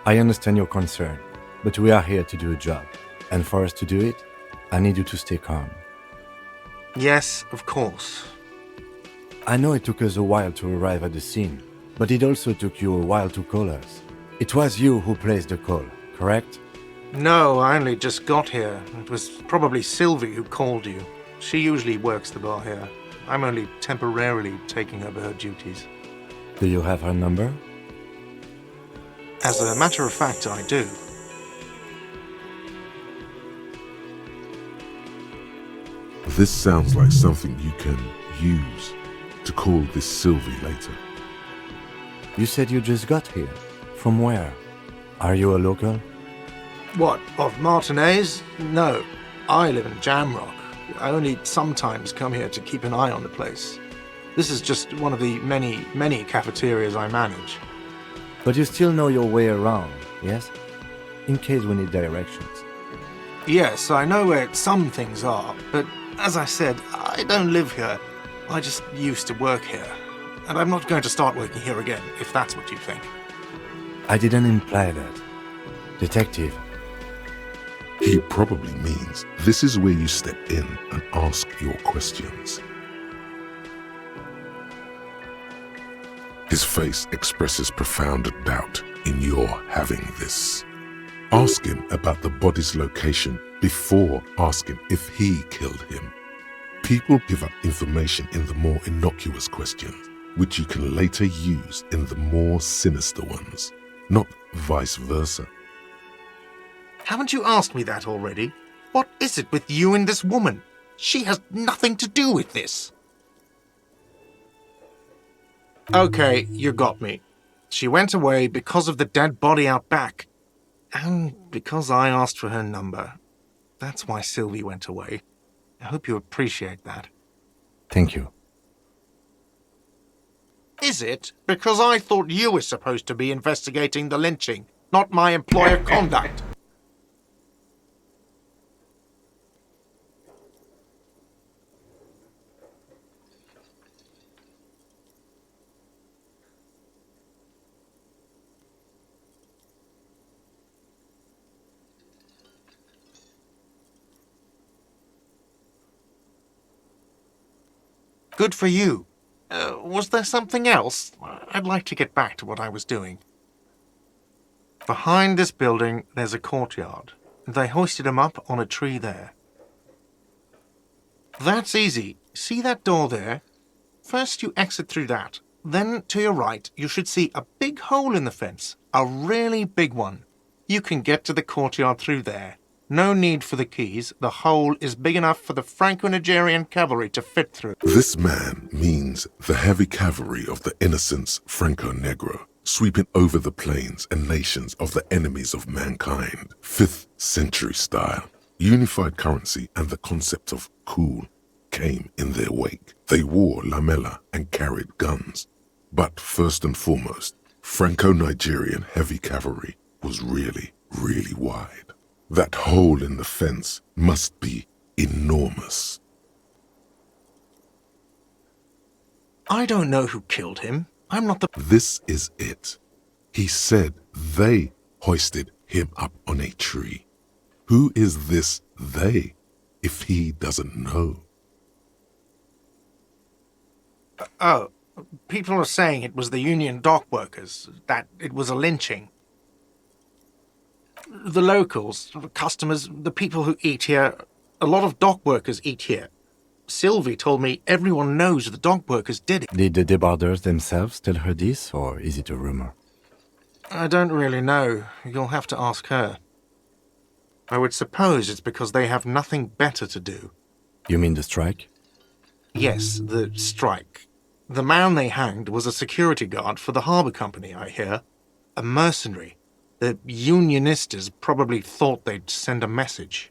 I understand your concern, but we are here to do a job. And for us to do it, I need you to stay calm. Yes, of course. I know it took us a while to arrive at the scene, but it also took you a while to call us. It was you who placed the call, correct? No, I only just got here. It was probably Sylvie who called you. She usually works the bar here. I'm only temporarily taking over her duties. Do you have her number? As a matter of fact, I do. This sounds like something you can use to call this Sylvie later. You said you just got here. From where? Are you a local? What, of Martinez? No, I live in Jamrock. I only sometimes come here to keep an eye on the place. This is just one of the many cafeterias I manage. But you still know your way around, yes? In case we need directions. Yes, I know where some things are, but as I said, I don't live here. I just used to work here. And I'm not going to start working here again, if that's what you think. I didn't imply that. Detective. He probably means this is where you step in and ask your questions. His face expresses profound doubt in your having this. Ask him about the body's location before asking if he killed him. People give up information in the more innocuous questions, which you can later use in the more sinister ones, not vice versa. Haven't you asked me that already? What is it with you and this woman? She has nothing to do with this. Okay, you got me. She went away because of the dead body out back. And because I asked for her number. That's why Sylvie went away. I hope you appreciate that. Thank you. Is it? Because I thought you were supposed to be investigating the lynching, not my employer conduct. Good for you. Was there something else? I'd like to get back to what I was doing. Behind this building, there's a courtyard. They hoisted him up on a tree there. That's easy. See that door there? First you exit through that. Then, to your right, you should see a big hole in the fence. A really big one. You can get to the courtyard through there. No need for the keys. The hole is big enough for the Franco-Nigerian cavalry to fit through. This man means the heavy cavalry of the innocents Franco-Negro, sweeping over the plains and nations of the enemies of mankind. 5th century style. Unified currency and the concept of cool came in their wake. They wore lamella and carried guns. But first and foremost, Franco-Nigerian heavy cavalry was really, really wide. That hole in the fence must be enormous. I don't know who killed him. I'm not the... This is it. He said they hoisted him up on a tree. Who is this they, if he doesn't know? Oh, people are saying it was the union dock workers, that it was a lynching. The locals, the customers, the people who eat here, a lot of dock workers eat here. Sylvie told me everyone knows the dog workers did it. Did the debarders themselves tell her this, or is it a rumor? I don't really know. You'll have to ask her. I would suppose it's because they have nothing better to do. You mean the strike? Yes, the strike. The man they hanged was a security guard for the harbour company, I hear. A mercenary. The unionistas probably thought they'd send a message.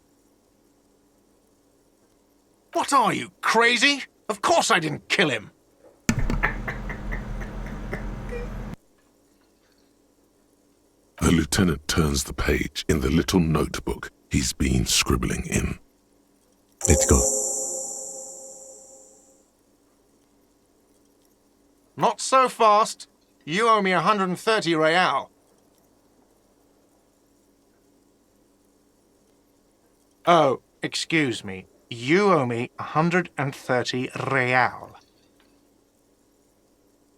What are you, crazy? Of course I didn't kill him! The lieutenant turns the page in the little notebook he's been scribbling in. Let's go. Not so fast. You owe me 130 real. Oh, excuse me. You owe me 130 real.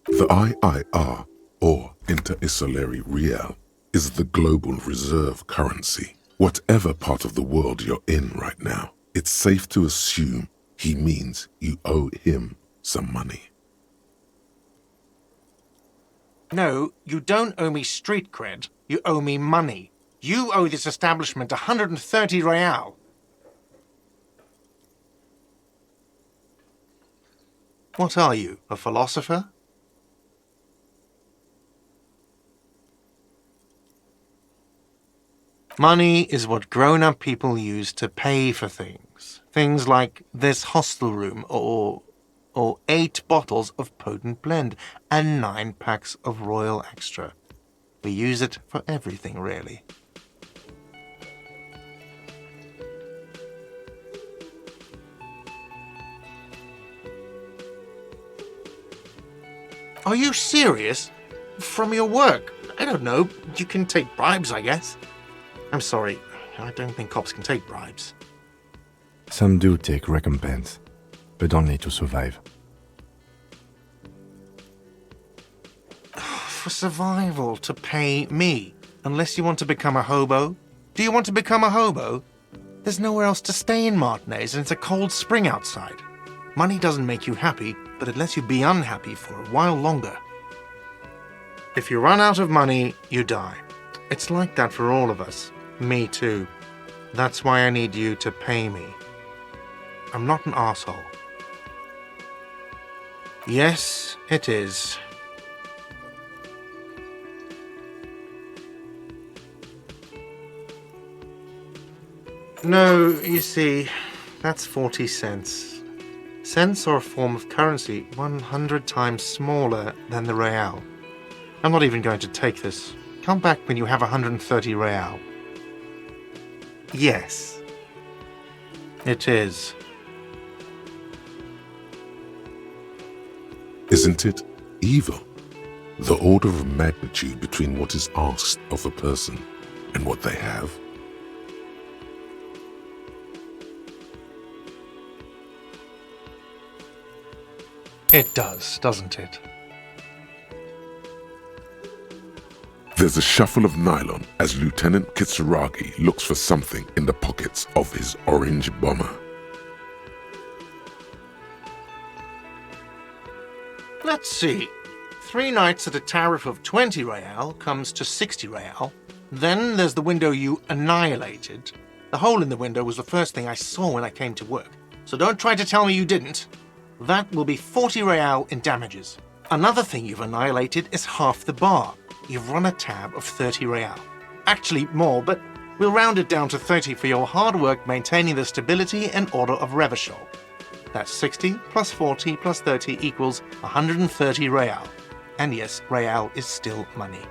The IIR, or Inter-Isolary Real, is the global reserve currency. Whatever part of the world you're in right now, it's safe to assume he means you owe him some money. No, you don't owe me street cred. You owe me money. You owe this establishment 130 real. What are you, a philosopher? Money is what grown-up people use to pay for things. Things like this hostel room or 8 bottles of potent blend and 9 packs of Royal Extra. We use it for everything, really. Are you serious? From your work? I don't know. You can take bribes, I guess. I'm sorry. I don't think cops can take bribes. Some do take recompense, but only to survive. For survival, to pay me. Unless you want to become a hobo. Do you want to become a hobo? There's nowhere else to stay in Martinez, and it's a cold spring outside. Money doesn't make you happy, but it lets you be unhappy for a while longer. If you run out of money, you die. It's like that for all of us. Me too. That's why I need you to pay me. I'm not an asshole. Yes, it is. No, you see, that's 40 cents. Cents are a form of currency 100 times smaller than the real. I'm not even going to take this. Come back when you have 130 real. Yes. It is. Isn't it evil? The order of magnitude between what is asked of a person and what they have. It does, doesn't it? There's a shuffle of nylon as Lieutenant Kitsuragi looks for something in the pockets of his orange bomber. Let's see. 3 nights at a tariff of 20 real comes to 60 real. Then there's the window you annihilated. The hole in the window was the first thing I saw when I came to work. So don't try to tell me you didn't. That will be 40 real in damages. Another thing you've annihilated is half the bar. You've run a tab of 30 real. Actually more, but we'll round it down to 30 for your hard work maintaining the stability and order of Revachol. That's 60 plus 40 plus 30 equals 130 real. And yes, real is still money.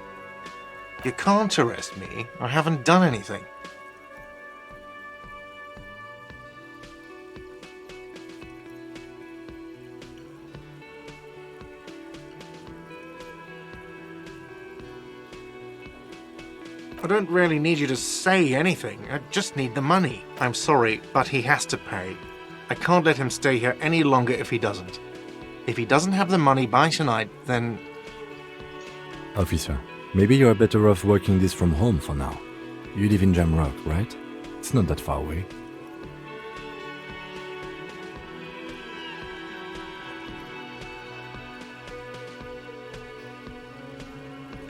You can't arrest me. I haven't done anything. I don't really need you to say anything. I just need the money. I'm sorry, but he has to pay. I can't let him stay here any longer if he doesn't. If he doesn't have the money by tonight, then... Officer, maybe you're better off working this from home for now. You live in Jamrock, right? It's not that far away.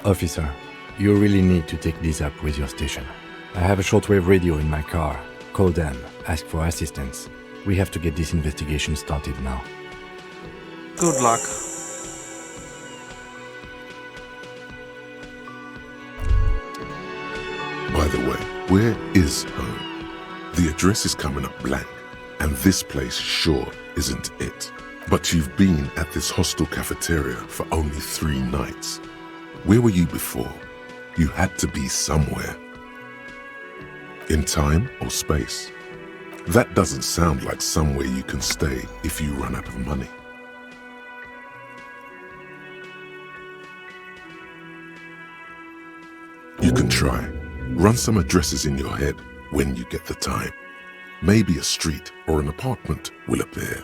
Officer, you really need to take this up with your station. I have a shortwave radio in my car. Call them, ask for assistance. We have to get this investigation started now. Good luck. By the way, where is home? The address is coming up blank, and this place sure isn't it. But you've been at this hostel cafeteria for only 3 nights. Where were you before? You had to be somewhere. In time or space? That doesn't sound like somewhere you can stay if you run out of money. You can try. Run some addresses in your head when you get the time. Maybe a street or an apartment will appear.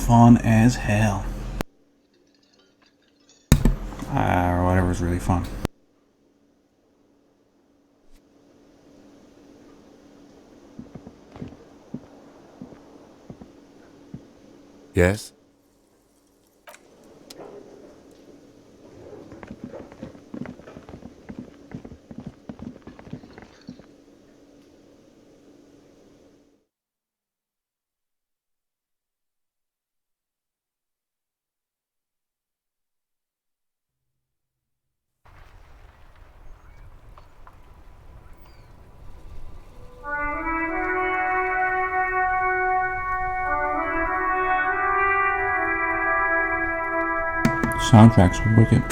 fun as hell. Or whatever's really fun. Yes? Soundtrack's wicked.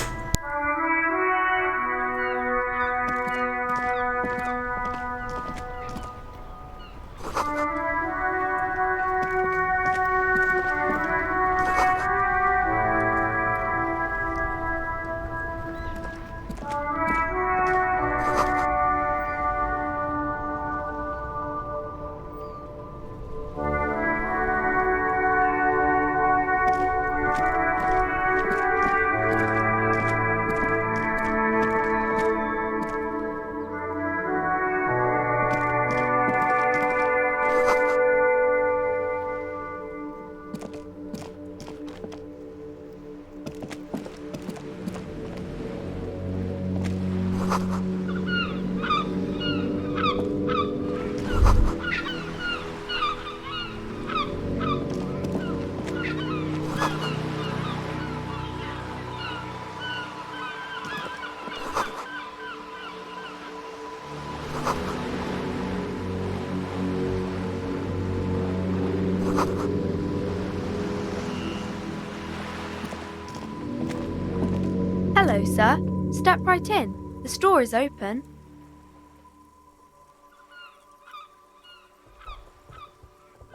Hello, sir. Step right in. The store is open.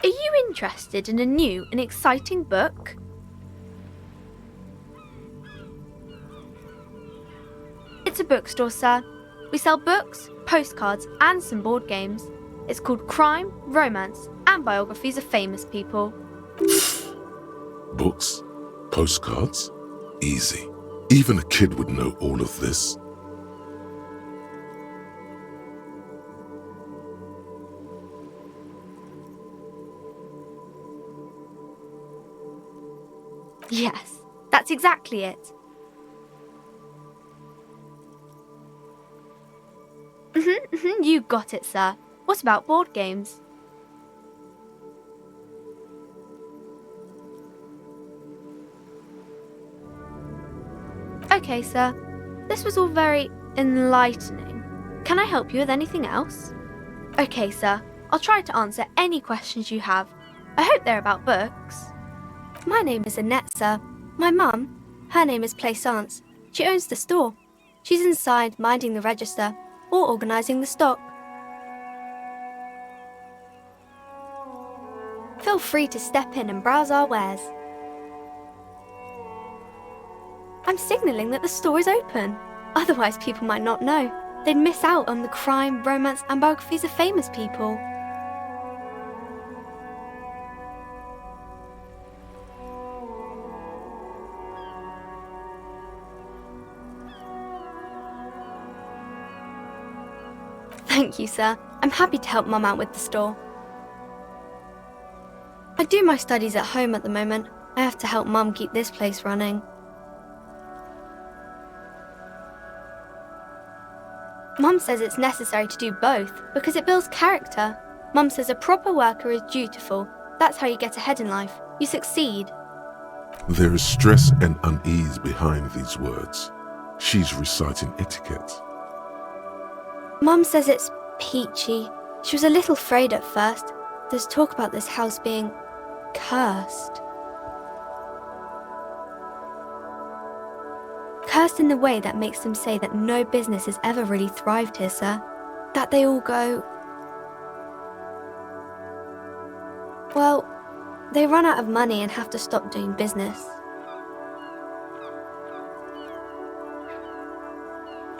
Are you interested in a new and exciting book? It's a bookstore, sir. We sell books, postcards, and some board games. It's called Crime, Romance, and Biographies of Famous People. Books? Postcards? Easy. Even a kid would know all of this. Yes, that's exactly it. You got it, sir. What about board games? Okay, sir. This was all very enlightening. Can I help you with anything else? Okay, sir. I'll try to answer any questions you have. I hope they're about books. My name is Annette, sir. My mum, her name is Plaisance. She owns the store. She's inside minding the register or organising the stock. Feel free to step in and browse our wares. I'm signalling that the store is open. Otherwise, people might not know. They'd miss out on the crime, romance, and biographies of famous people. Thank you, sir. I'm happy to help Mum out with the store. I do my studies at home at the moment. I have to help Mum keep this place running. Mum says it's necessary to do both because it builds character. Mum says a proper worker is dutiful. That's how you get ahead in life. You succeed. There is stress and unease behind these words. She's reciting etiquette. Mum says it's peachy. She was a little afraid at first. There's talk about this house being cursed. Cursed in the way that makes them say that no business has ever really thrived here, sir. That they all go... Well, they run out of money and have to stop doing business.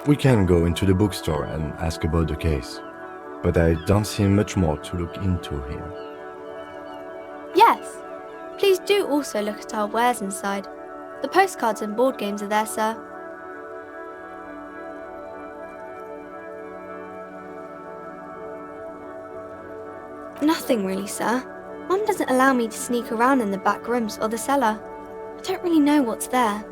We can go into the bookstore and ask about the case, but I don't see much more to look into here. Yes. Please do also look at our wares inside. The postcards and board games are there, sir. Nothing really, sir. Mum doesn't allow me to sneak around in the back rooms or the cellar. I don't really know what's there.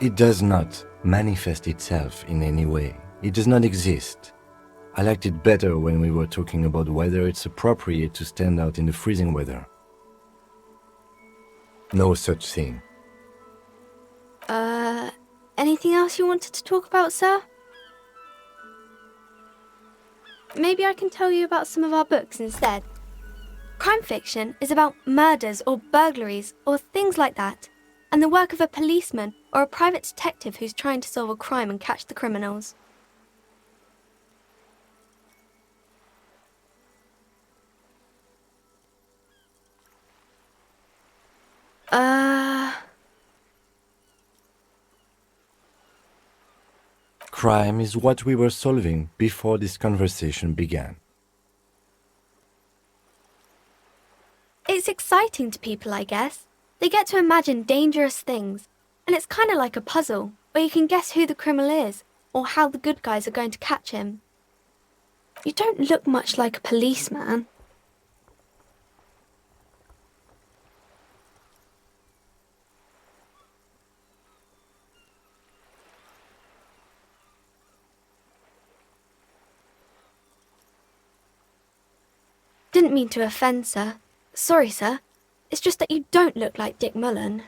It does not manifest itself in any way. It does not exist. I liked it better when we were talking about whether it's appropriate to stand out in the freezing weather. No such thing. Anything else you wanted to talk about, sir? Maybe I can tell you about some of our books instead. Crime fiction is about murders or burglaries or things like that, and the work of a policeman or a private detective who's trying to solve a crime and catch the criminals. Crime is what we were solving before this conversation began. It's exciting to people, I guess. They get to imagine dangerous things, and it's kind of like a puzzle, where you can guess who the criminal is, or how the good guys are going to catch him. You don't look much like a policeman. Didn't mean to offend, sir. Sorry, sir. It's just that you don't look like Dick Mullen.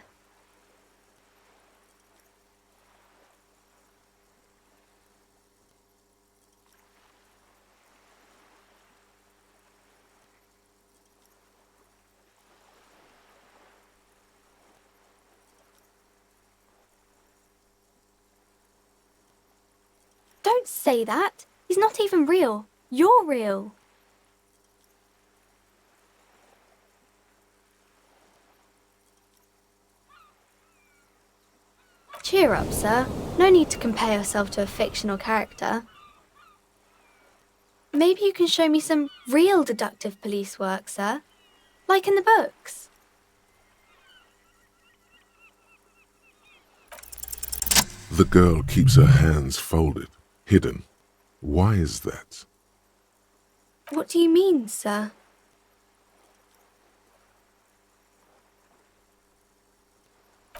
Don't say that. He's not even real. You're real. Cheer up, sir. No need to compare yourself to a fictional character. Maybe you can show me some real deductive police work, sir. Like in the books. The girl keeps her hands folded, hidden. Why is that? What do you mean, sir?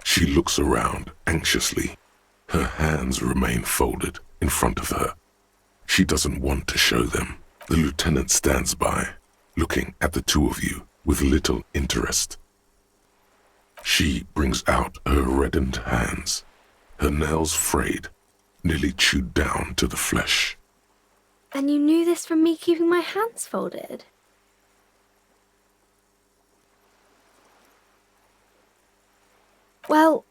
She looks around anxiously. Her hands remain folded in front of her. She doesn't want to show them. The lieutenant stands by, looking at the two of you with little interest. She brings out her reddened hands, her nails frayed, nearly chewed down to the flesh. And you knew this from me keeping my hands folded? Well,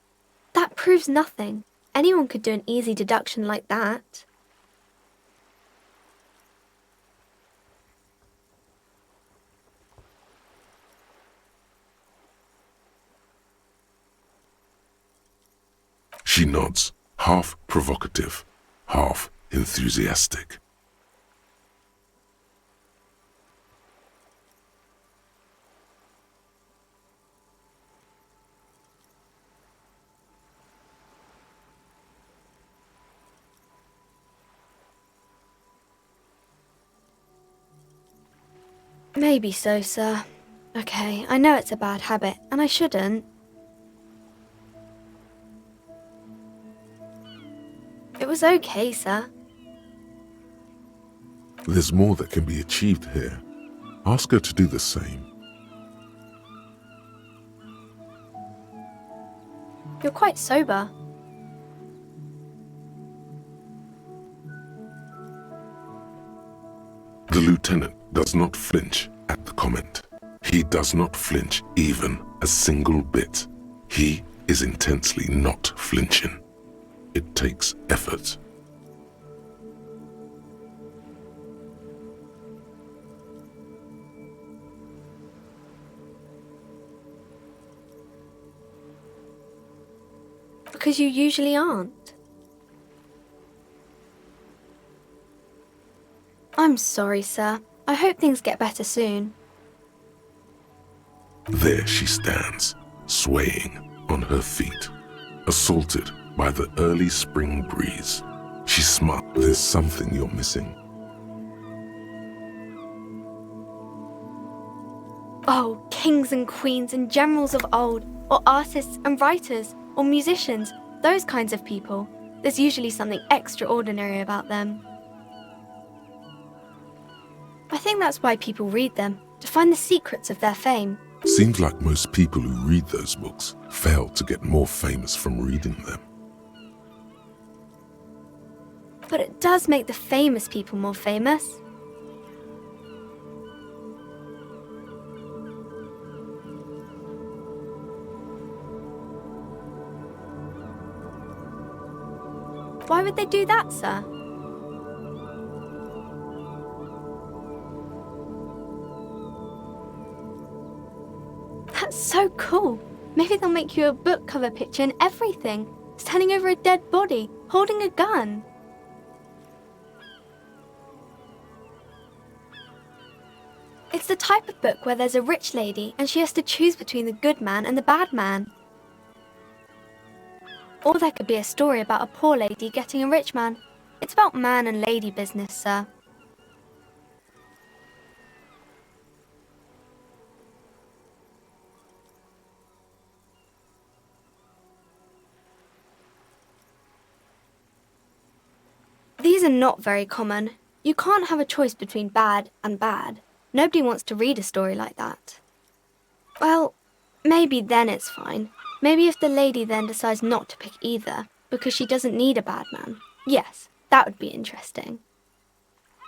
that proves nothing. Anyone could do an easy deduction like that. She nods, half provocative, half enthusiastic. Maybe so, sir. Okay, I know it's a bad habit, and I shouldn't. It was okay, sir. There's more that can be achieved here. Ask her to do the same. You're quite sober. The lieutenant does not flinch at the comment. He does not flinch even a single bit. He is intensely not flinching. It takes effort. Because you usually aren't. I'm sorry, sir. I hope things get better soon. There she stands, swaying on her feet, assaulted by the early spring breeze. She smiles. There's something you're missing. Oh, kings and queens and generals of old, or artists and writers, or musicians, those kinds of people. There's usually something extraordinary about them. I think that's why people read them, to find the secrets of their fame. Seems like most people who read those books fail to get more famous from reading them. But it does make the famous people more famous. Why would they do that, sir? That's so cool. Maybe they'll make you a book cover picture and everything. Standing over a dead body, holding a gun. It's the type of book where there's a rich lady and she has to choose between the good man and the bad man. Or there could be a story about a poor lady getting a rich man. It's about man and lady business, sir. These are not very common. You can't have a choice between bad and bad. Nobody wants to read a story like that. Well, maybe then it's fine. Maybe if the lady then decides not to pick either, because she doesn't need a bad man. Yes, that would be interesting.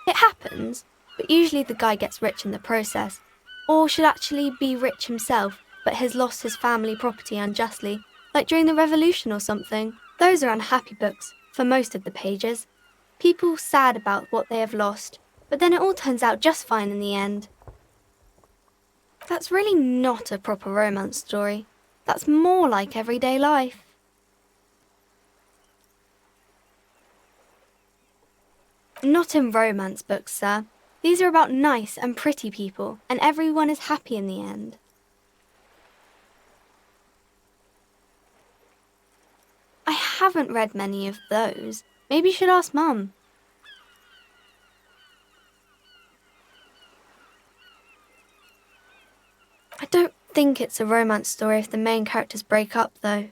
It happens, but usually the guy gets rich in the process, or should actually be rich himself, but has lost his family property unjustly, like during the revolution or something. Those are unhappy books, for most of the pages. People sad about what they have lost, but then it all turns out just fine in the end. That's really not a proper romance story. That's more like everyday life. Not in romance books, sir. These are about nice and pretty people, and everyone is happy in the end. I haven't read many of those. Maybe you should ask Mum. I don't think it's a romance story if the main characters break up, though.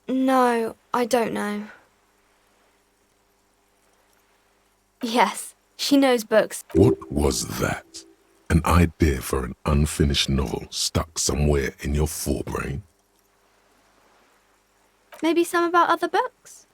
No, I don't know. Yes, she knows books. What was that? An idea for an unfinished novel stuck somewhere in your forebrain? Maybe some about other books?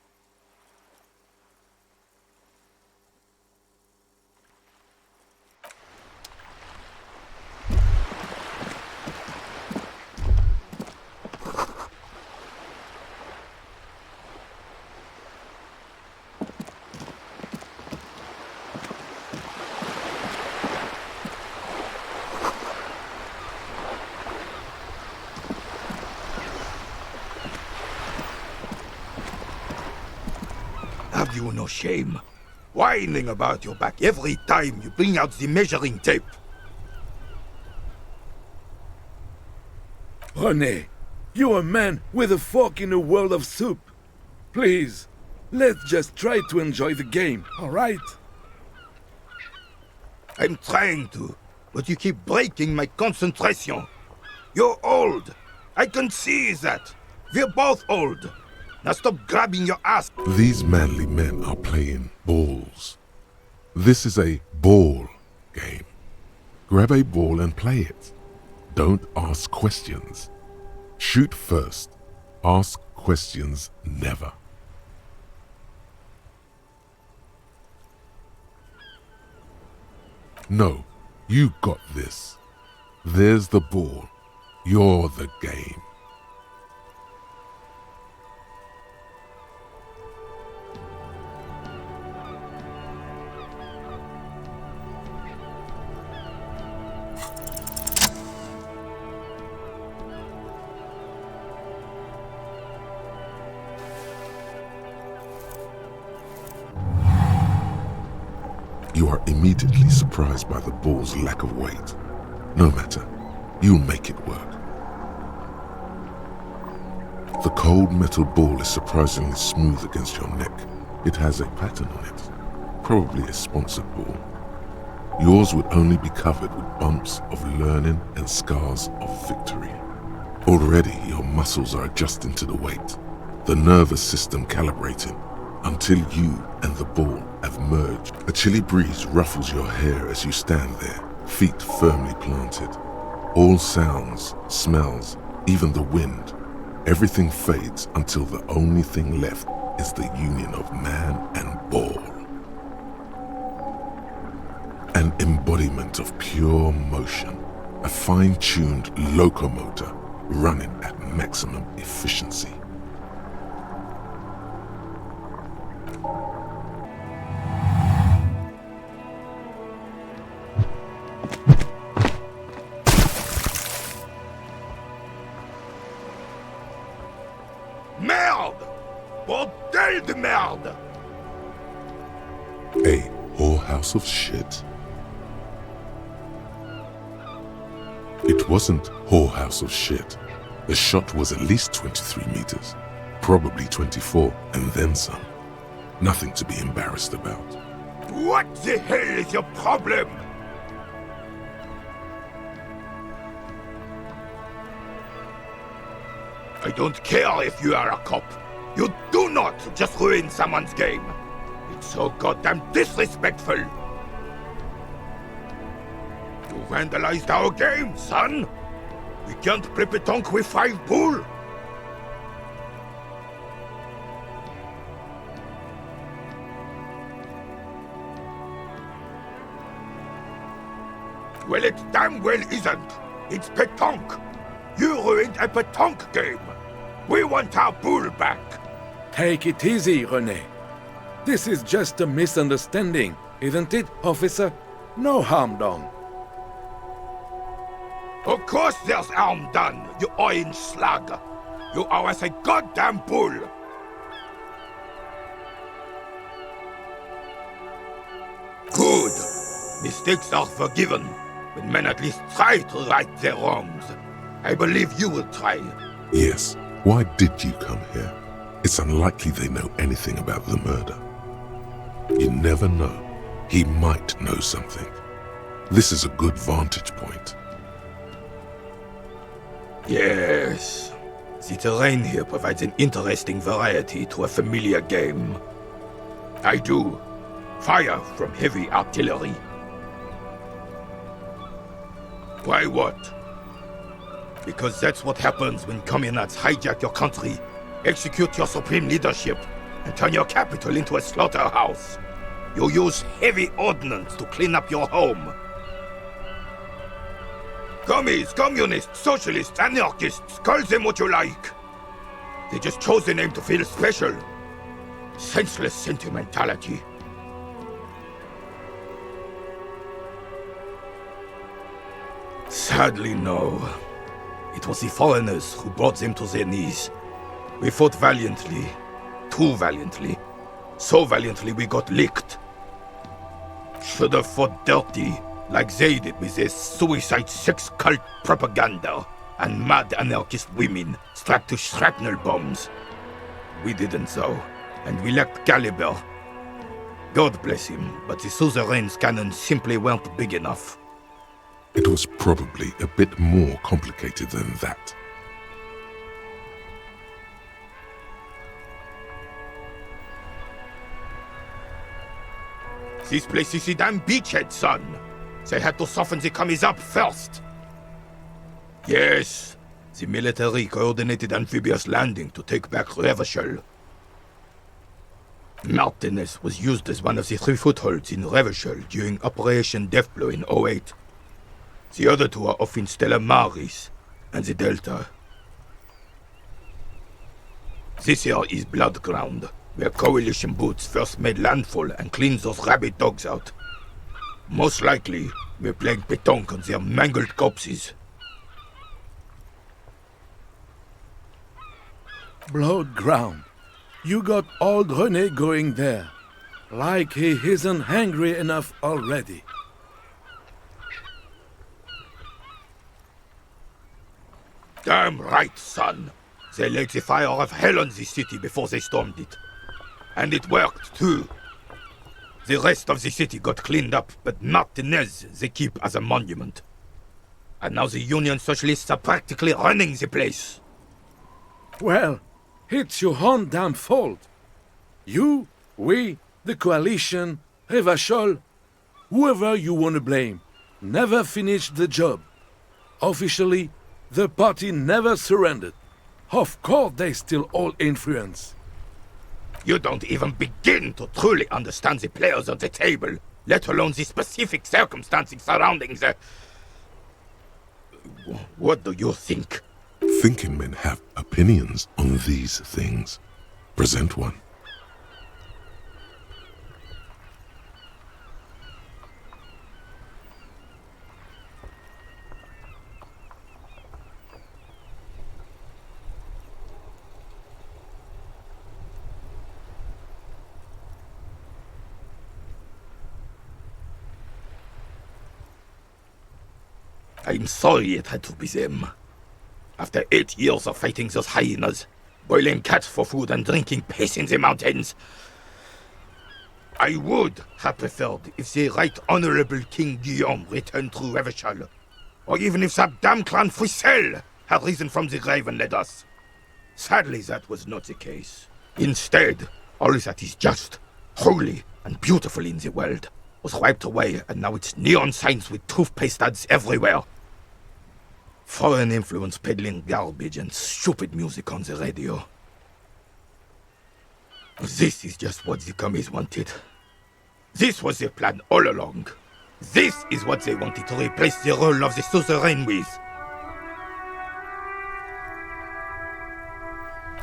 Have you no shame? Whining about your back every time you bring out the measuring tape. René, you're a man with a fork in a world of soup. Please, let's just try to enjoy the game, alright? I'm trying to, but you keep breaking my concentration. You're old. I can see that. We're both old. Now stop grabbing your ass. These manly men are playing balls. This is a ball game. Grab a ball and play it. Don't ask questions. Shoot first. Ask questions never. No, you got this. There's the ball. You're the game. You are immediately surprised by the ball's lack of weight. No matter, you'll make it work. The cold metal ball is surprisingly smooth against your neck. It has a pattern on it, probably a sponsored ball. Yours would only be covered with bumps of learning and scars of victory. Already your muscles are adjusting to the weight, the nervous system calibrating, until you and the ball have merged. A chilly breeze ruffles your hair as you stand there, feet firmly planted. All sounds, smells, even the wind, everything fades until the only thing left is the union of man and ball. An embodiment of pure motion, a fine-tuned locomotor running at maximum efficiency. Merde! Bordel de merde! A whorehouse of shit? It wasn't whorehouse of shit. The shot was at least 23 meters, probably 24, and then some. Nothing to be embarrassed about. What the hell is your problem? I don't care if you are a cop. You do not just ruin someone's game. It's so goddamn disrespectful. You vandalized our game, son. We can't play pétanque with 5 bull. Well, it damn well isn't. It's pétanque. You ruined a pétanque game. We want our bull back. Take it easy, René. This is just a misunderstanding, isn't it, officer? No harm done. Of course there's harm done, you orange slug. You owe us a goddamn bull. Good. Mistakes are forgiven when men at least try to right their wrongs. I believe you will try. Yes, why did you come here? It's unlikely they know anything about the murder. You never know. He might know something. This is a good vantage point. Yes. The terrain here provides an interesting variety to a familiar game. I do. Fire from heavy artillery. Why what? Because that's what happens when communards hijack your country, execute your supreme leadership, and turn your capital into a slaughterhouse. You use heavy ordnance to clean up your home. Commies, communists, socialists, anarchists, call them what you like. They just chose the name to feel special. Senseless sentimentality. Sadly, no. It was the foreigners who brought them to their knees. We fought valiantly. Too valiantly. So valiantly we got licked. Should have fought dirty, like they did with their suicide sex cult propaganda and mad anarchist women strapped to shrapnel bombs. We didn't though, and we lacked caliber. God bless him, but the suzerain's cannons simply weren't big enough. It was probably a bit more complicated than that. This place is a damn beachhead, son. They had to soften the commies up first. Yes, the military coordinated amphibious landing to take back Revachol. Martinez was used as one of the 3 footholds in Revachol during Operation Deathblow in 08. The other 2 are off in Stella Maris and the Delta. This here is Blood Ground, where coalition boots first made landfall and cleaned those rabid dogs out. Most likely, we're playing pétanque on their mangled corpses. Blood ground. You got old René going there. Like he isn't hungry enough already. Damn right, son. They lit the fire of hell on this city before they stormed it. And it worked, too. The rest of the city got cleaned up, but Martinez they keep as a monument. And now the Union Socialists are practically running the place. Well, it's your own damn fault. You, we, the coalition, Revachol, whoever you want to blame, never finished the job. Officially, the party never surrendered. Of course they still hold influence. You don't even begin to truly understand the players on the table, let alone the specific circumstances surrounding the... What do you think? Thinking men have opinions on these things. Present one. I'm sorry it had to be them. After 8 years of fighting those hyenas, boiling cats for food and drinking piss in the mountains, I would have preferred if the Right Honorable King Guillaume returned through Revachol, or even if that damn clan Frisel had risen from the grave and led us. Sadly, that was not the case. Instead, all that is just, holy, and beautiful in the world was wiped away, and now it's neon signs with toothpaste ads everywhere. Foreign influence peddling garbage and stupid music on the radio. This is just what the commies wanted. This was their plan all along. This is what they wanted to replace the role of the suzerain with.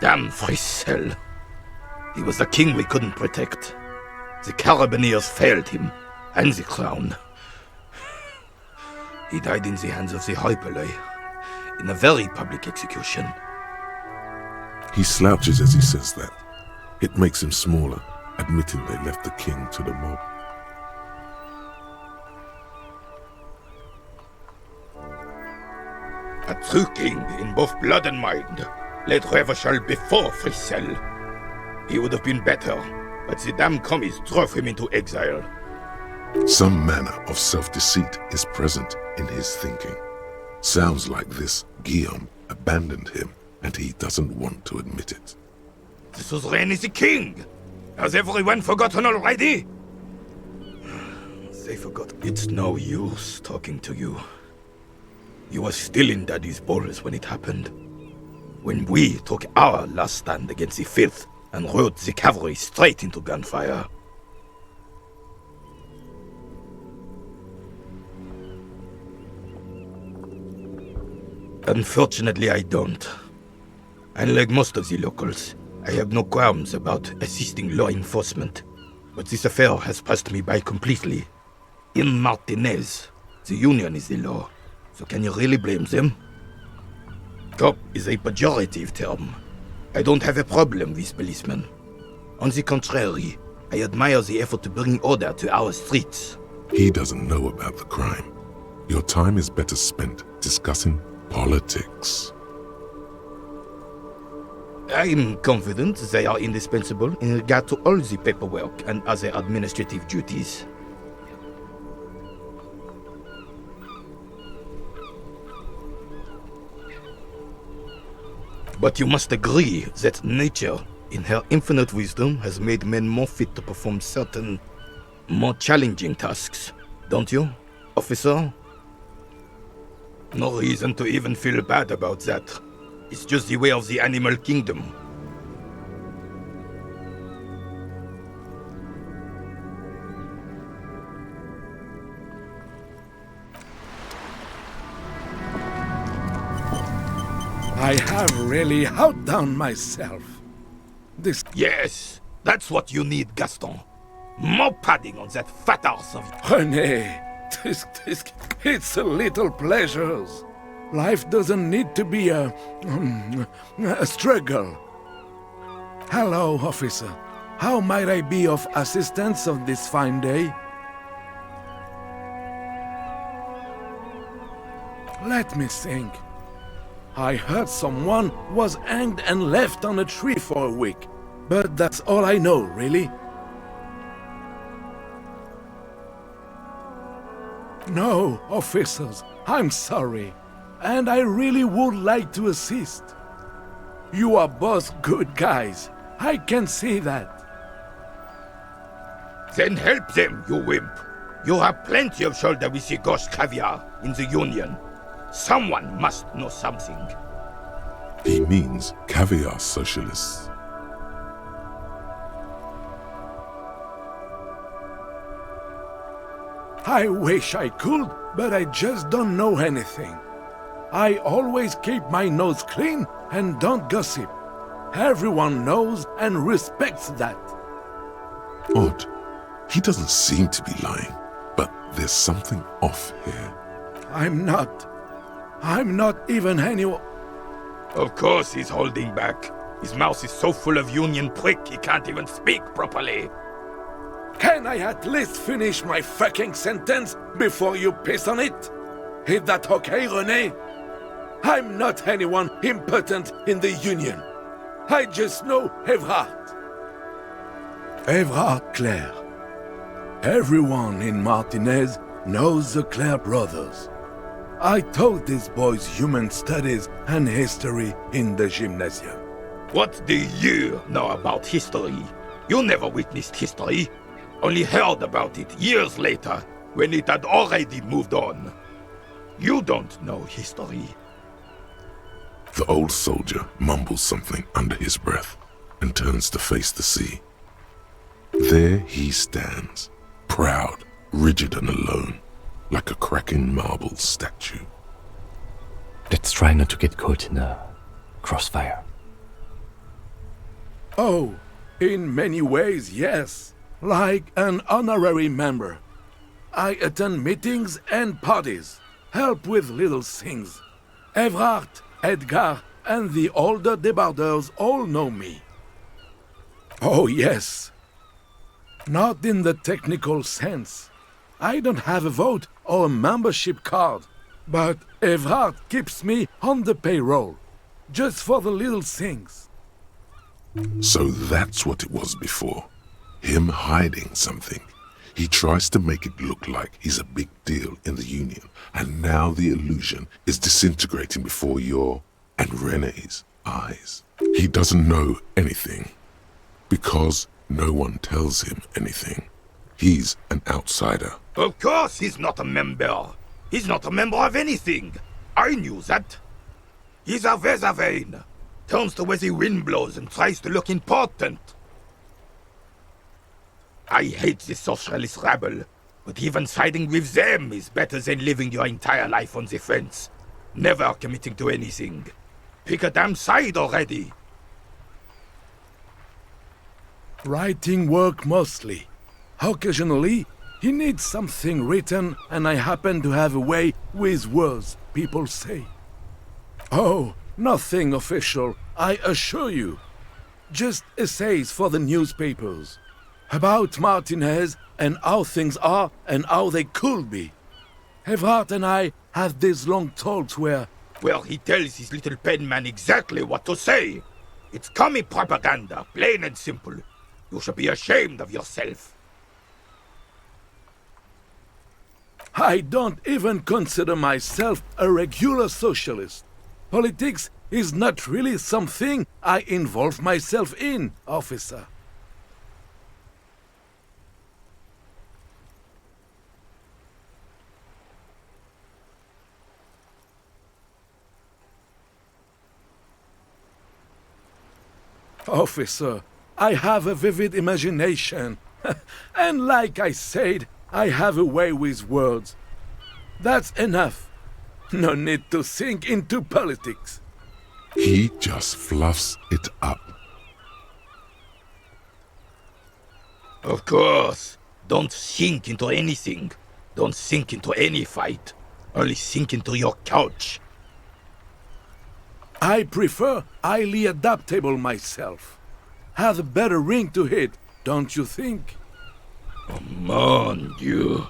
Damn Frisel. He was the king we couldn't protect. The Carabineers failed him, and the crown. He died in the hands of the Hyperlay, in a very public execution. He slouches as he says that. It makes him smaller, admitting they left the king to the mob. A true king in both blood and mind led Revachol before Frisel. He would have been better, but the damn commies drove him into exile. Some manner of self-deceit is present in his thinking. Sounds like this Guillaume abandoned him, and he doesn't want to admit it. The suzerain is the king! Has everyone forgotten already? They forgot. It's no use talking to you. You were still in Daddy's balls when it happened. When we took our last stand against the filth and rode the cavalry straight into gunfire. Unfortunately, I don't. Unlike most of the locals, I have no qualms about assisting law enforcement. But this affair has passed me by completely. In Martinez, the Union is the law. So can you really blame them? Cop is a pejorative term. I don't have a problem with policemen. On the contrary, I admire the effort to bring order to our streets. He doesn't know about the crime. Your time is better spent discussing politics. I'm confident they are indispensable in regard to all the paperwork and other administrative duties. But you must agree that nature, in her infinite wisdom, has made men more fit to perform certain, more challenging tasks, don't you, officer? No reason to even feel bad about that. It's just the way of the animal kingdom. I have really outdone myself. This... Yes, that's what you need, Gaston. More padding on that fat arse of... René, it's a little pleasures. Life doesn't need to be a struggle. Hello, officer. How might I be of assistance on this fine day? Let me think. I heard someone was hanged and left on a tree for a week, but that's all I know, really. No, officers, I'm sorry, and I really would like to assist. You are both good guys, I can see that. Then help them, you wimp. You have plenty of shoulder with the ghost caviar in the Union. Someone must know something. He means caviar socialists. I wish I could, but I just don't know anything. I always keep my nose clean and don't gossip. Everyone knows and respects that. Odd. He doesn't seem to be lying, but there's something off here. I'm not even anyone. Of course he's holding back. His mouth is so full of Union prick he can't even speak properly. Can I at least finish my fucking sentence before you piss on it? Is that okay, René? I'm not anyone important in the Union. I just know Evrard. Evrard Clare. Everyone in Martinez knows the Clare brothers. I taught these boys human studies and history in the gymnasium. What do you know about history? You never witnessed history. Only heard about it years later, when it had already moved on. You don't know history. The old soldier mumbles something under his breath and turns to face the sea. There he stands, proud, rigid and alone, like a cracking marble statue. Let's try not to get caught in a crossfire. Oh, in many ways, yes. Like an honorary member. I attend meetings and parties, help with little things. Evrard, Edgar, and the older debarders all know me. Oh, yes. Not in the technical sense. I don't have a vote or a membership card, but Evrard keeps me on the payroll, just for the little things. So that's what it was before. Him hiding something. He tries to make it look like he's a big deal in the Union, and now the illusion is disintegrating before your and René's eyes. He doesn't know anything, because no one tells him anything. He's an outsider. Of course he's not a member. He's not a member of anything. I knew that. He's a Weservein. Turns to where the wind blows and tries to look important. I hate the socialist rabble, but even siding with them is better than living your entire life on the fence. Never committing to anything. Pick a damn side already. Writing work mostly. Occasionally, he needs something written, and I happen to have a way with words, people say. Oh, nothing official, I assure you. Just essays for the newspapers. About Martinez and how things are and how they could be. Evrard and I had these long talks where... Well, he tells his little pen man exactly what to say. It's commie propaganda, plain and simple. You should be ashamed of yourself. I don't even consider myself a regular socialist. Politics is not really something I involve myself in, officer. Officer, I have a vivid imagination. And like I said, I have a way with words. That's enough. No need to sink into politics. He just fluffs it up. Of course. Don't sink into anything. Don't sink into any fight. Only sink into your couch. I prefer highly adaptable myself. Has a better ring to it don't you think? Mon Dieu.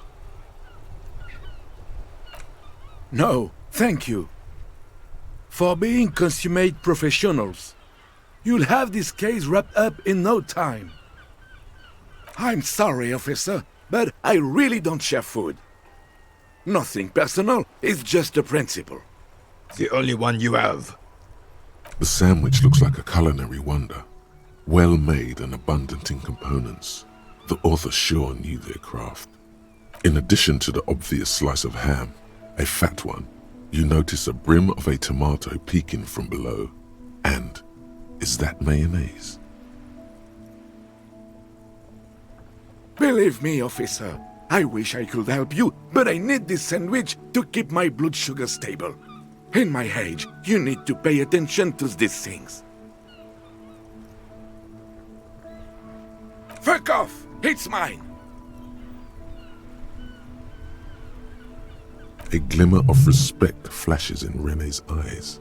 No, thank you. For being consummate professionals, you'll have this case wrapped up in no time. I'm sorry, officer, but I really don't share food. Nothing personal, it's just a principle. The only one you have. The sandwich looks like a culinary wonder. Well made and abundant in components. The author sure knew their craft. In addition to the obvious slice of ham, a fat one, you notice a brim of a tomato peeking from below. And is that mayonnaise? Believe me, officer, I wish I could help you, but I need this sandwich to keep my blood sugar stable. In my age, you need to pay attention to these things. Fuck off! It's mine! A glimmer of respect flashes in Rene's eyes.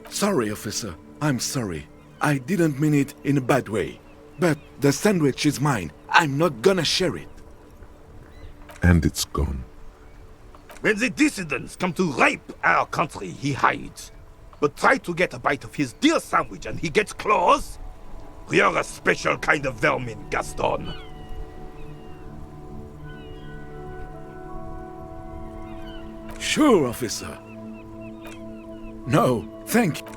Sorry, officer. I'm sorry. I didn't mean it in a bad way. But the sandwich is mine. I'm not gonna share it. And it's gone. When the dissidents come to rape our country, he hides. But try to get a bite of his dear sandwich and he gets claws? You're a special kind of vermin, Gaston. Sure, officer. No, thank you.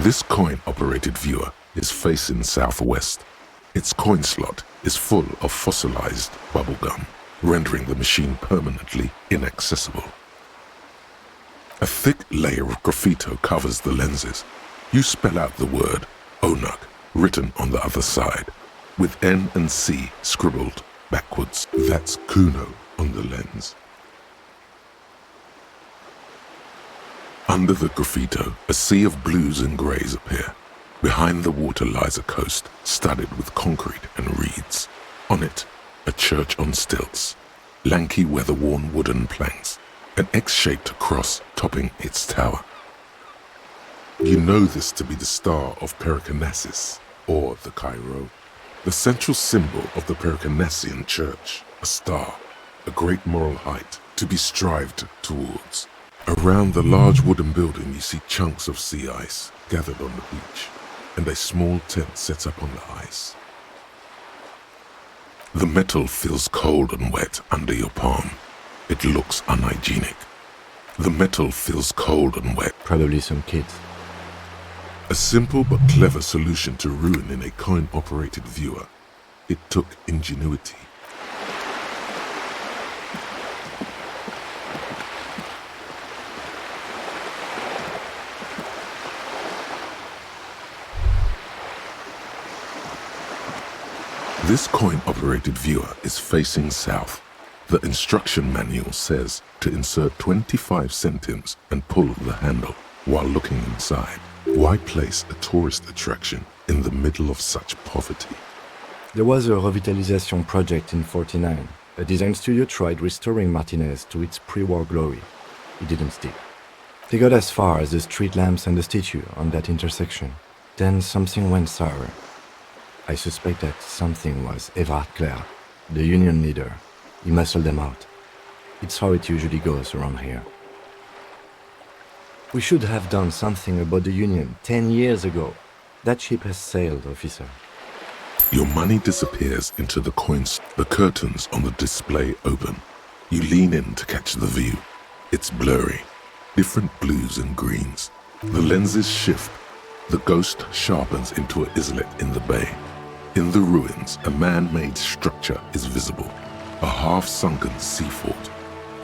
This coin-operated viewer is facing southwest. Its coin slot is full of fossilized bubblegum, rendering the machine permanently inaccessible. A thick layer of graffito covers the lenses. You spell out the word Onuk written on the other side, with N and C scribbled backwards. That's Kuno on the lens. Under the graffito, a sea of blues and greys appear. Behind the water lies a coast studded with concrete and reeds. On it, a church on stilts, lanky weather-worn wooden planks, an X-shaped cross topping its tower. You know this to be the star of Pericarnassus, or the Cairo, the central symbol of the Pericarnassian church, a star, a great moral height to be strived towards. Around the large wooden building you see chunks of sea ice gathered on the beach, and a small tent set up on the ice. The metal feels cold and wet under your palm. It looks unhygienic. The metal feels cold and wet. Probably some kids. A simple but clever solution to ruin in a coin-operated viewer. It took ingenuity. This coin-operated viewer is facing south. The instruction manual says to insert 25 centimes and pull the handle while looking inside. Why place a tourist attraction in the middle of such poverty? There was a revitalization project in 49. A design studio tried restoring Martinez to its pre-war glory. It didn't stick. They got as far as the street lamps and the statue on that intersection. Then something went sour. I suspect that something was Everard Clare, the union leader. He muscled them out. It's how it usually goes around here. We should have done something about the union 10 years ago. That ship has sailed, officer. Your money disappears into the coins. The curtains on the display open. You lean in to catch the view. It's blurry. Different blues and greens. The lenses shift. The ghost sharpens into an islet in the bay. In the ruins, a man-made structure is visible. A half-sunken sea fort.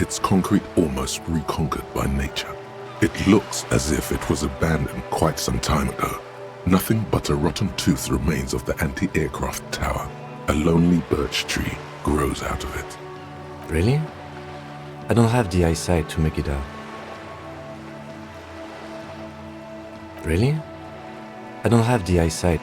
Its concrete almost reconquered by nature. It looks as if it was abandoned quite some time ago. Nothing but a rotten tooth remains of the anti-aircraft tower. A lonely birch tree grows out of it. Really? I don't have the eyesight to make it out. Really? I don't have the eyesight.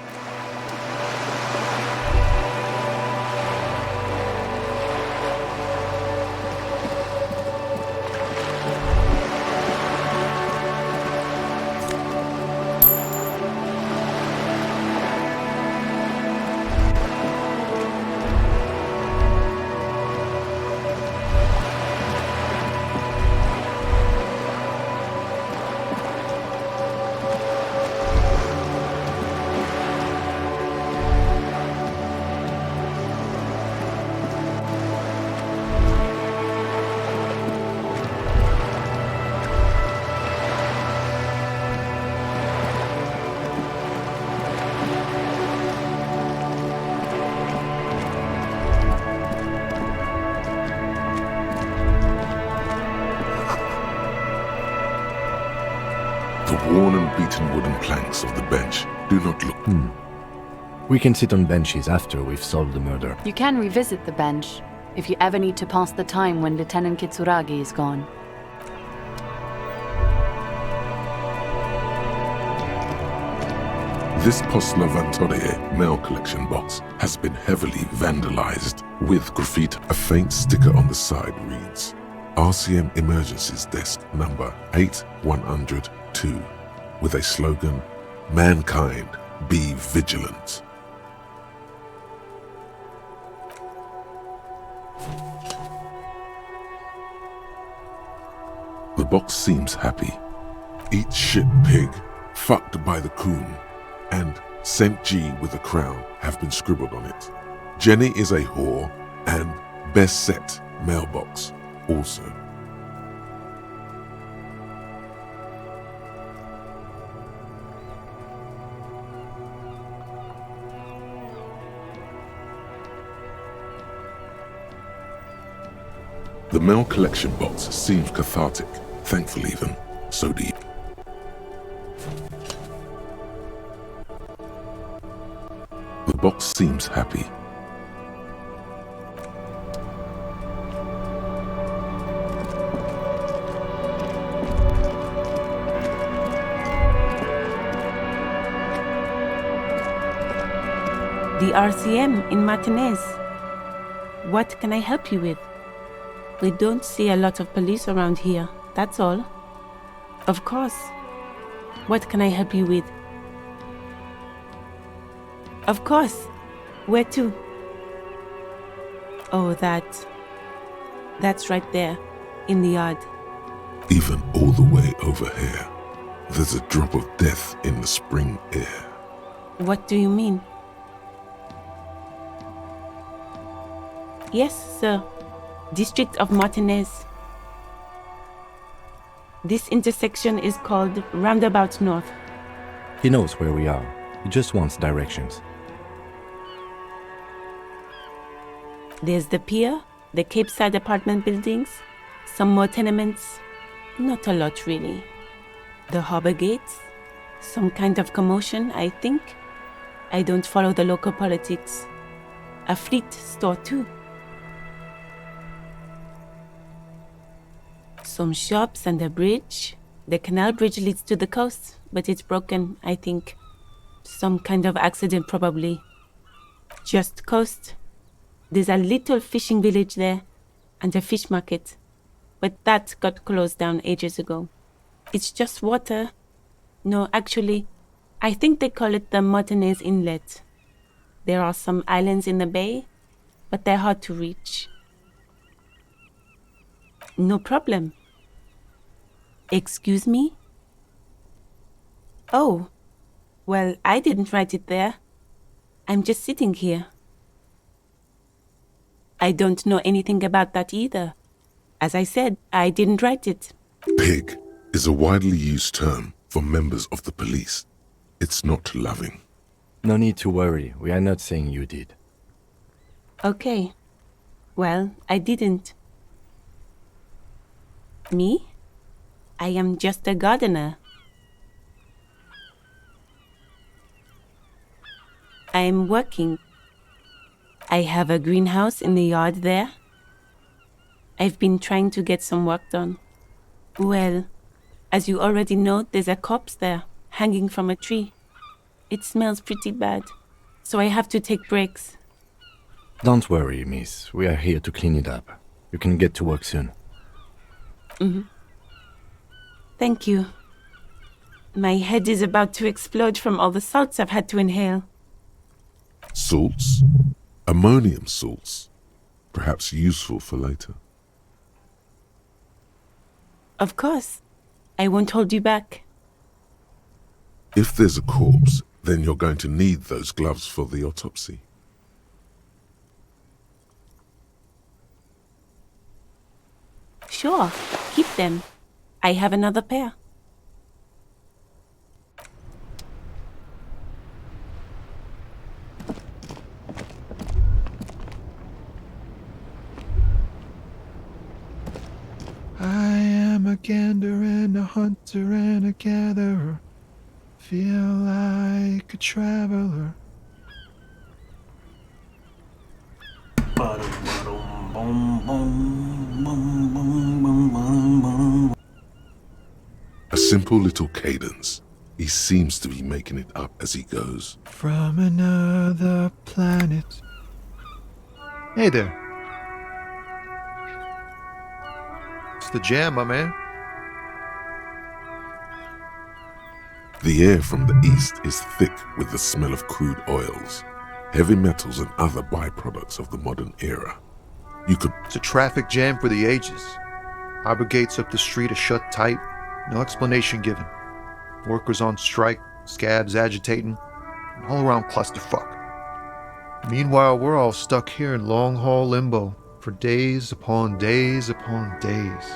The worn and beaten wooden planks of the bench do not look. We can sit on benches after we've solved the murder. You can revisit the bench if you ever need to pass the time when Lieutenant Kitsuragi is gone. This Postler Vantorie mail collection box has been heavily vandalized with graffiti. A faint sticker on the side reads, RCM Emergencies Desk number 8102, with a slogan, Mankind, be vigilant. The box seems happy. Eat shit pig, fucked by the coon, and St. G with a crown have been scribbled on it. Jenny is a whore, and best set mailbox also. The mail collection box seems cathartic, thankful even, so deep. The box seems happy. The RCM in Martinez. What can I help you with? We don't see a lot of police around here, that's all. Of course. What can I help you with? Of course. Where to? Oh, that's right there, in the yard. Even all the way over here, there's a drop of death in the spring air. What do you mean? Yes, sir. District of Martinez. This intersection is called Roundabout North. He knows where we are. He just wants directions. There's the pier, the Cape Side apartment buildings, some more tenements. Not a lot, really. The harbor gates, some kind of commotion, I think. I don't follow the local politics. A fleet store, too. Some shops and a bridge. The canal bridge leads to the coast, but it's broken, I think. Some kind of accident, probably. Just coast. There's a little fishing village there, and a fish market. But that got closed down ages ago. It's just water. No, actually, I think they call it the Martinez Inlet. There are some islands in the bay, but they're hard to reach. No problem. Excuse me? Oh, well, I didn't write it there. I'm just sitting here. I don't know anything about that either. As I said, I didn't write it. Pig is a widely used term for members of the police. It's not loving. No need to worry. We are not saying you did. Okay. Well, I didn't. Me? I am just a gardener. I am working. I have a greenhouse in the yard there. I've been trying to get some work done. Well, as you already know, there's a corpse there, hanging from a tree. It smells pretty bad, so I have to take breaks. Don't worry, miss. We are here to clean it up. You can get to work soon. Thank you. My head is about to explode from all the salts I've had to inhale. Salts? Ammonium salts. Perhaps useful for later. Of course. I won't hold you back. If there's a corpse, then you're going to need those gloves for the autopsy. Sure, keep them. I have another pair. I am a gander and a hunter and a gatherer. Feel like a traveler. A simple little cadence. He seems to be making it up as he goes. From another planet. Hey there. It's the jam, my man. The air from the east is thick with the smell of crude oils, heavy metals and other byproducts of the modern era. It's a traffic jam for the ages. Harbor gates up the street are shut tight, no explanation given. Workers on strike, scabs agitating, an all-around clusterfuck. Meanwhile, we're all stuck here in long-haul limbo for days upon days upon days.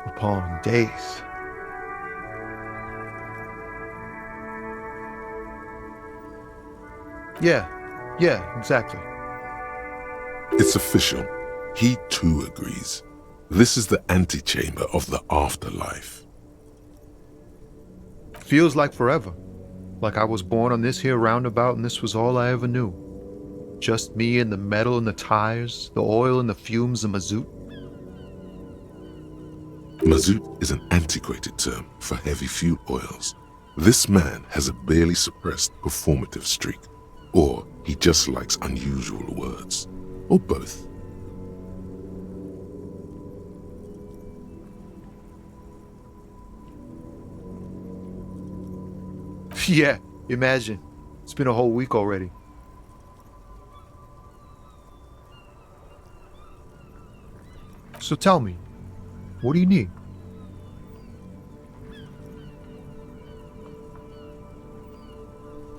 Upon days. Yeah, exactly. It's official. He too agrees. This is the antechamber of the afterlife. Feels like forever. Like I was born on this here roundabout and this was all I ever knew. Just me and the metal and the tires, the oil and the fumes of mazout. Mazout is an antiquated term for heavy fuel oils. This man has a barely suppressed performative streak. Or he just likes unusual words. Or both. Yeah, imagine. It's been a whole week already. So tell me, what do you need?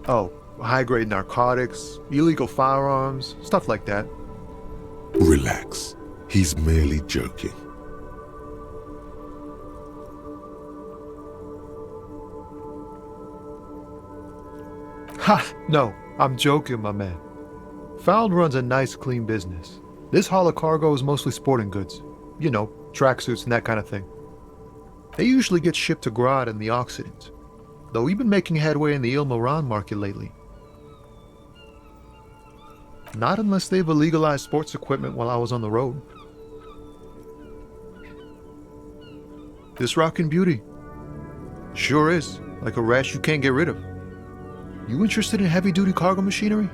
Oh, high-grade narcotics, illegal firearms, stuff like that. Relax. He's merely joking. Ha! No, I'm joking, my man. Found runs a nice, clean business. This haul of cargo is mostly sporting goods. You know, tracksuits and that kind of thing. They usually get shipped to Grodd in the Occident, though we've been making headway in the Ilmaran market lately. Not unless they've illegalized sports equipment while I was on the road. This rockin' beauty. Sure is, like a rash you can't get rid of. You interested in heavy-duty cargo machinery?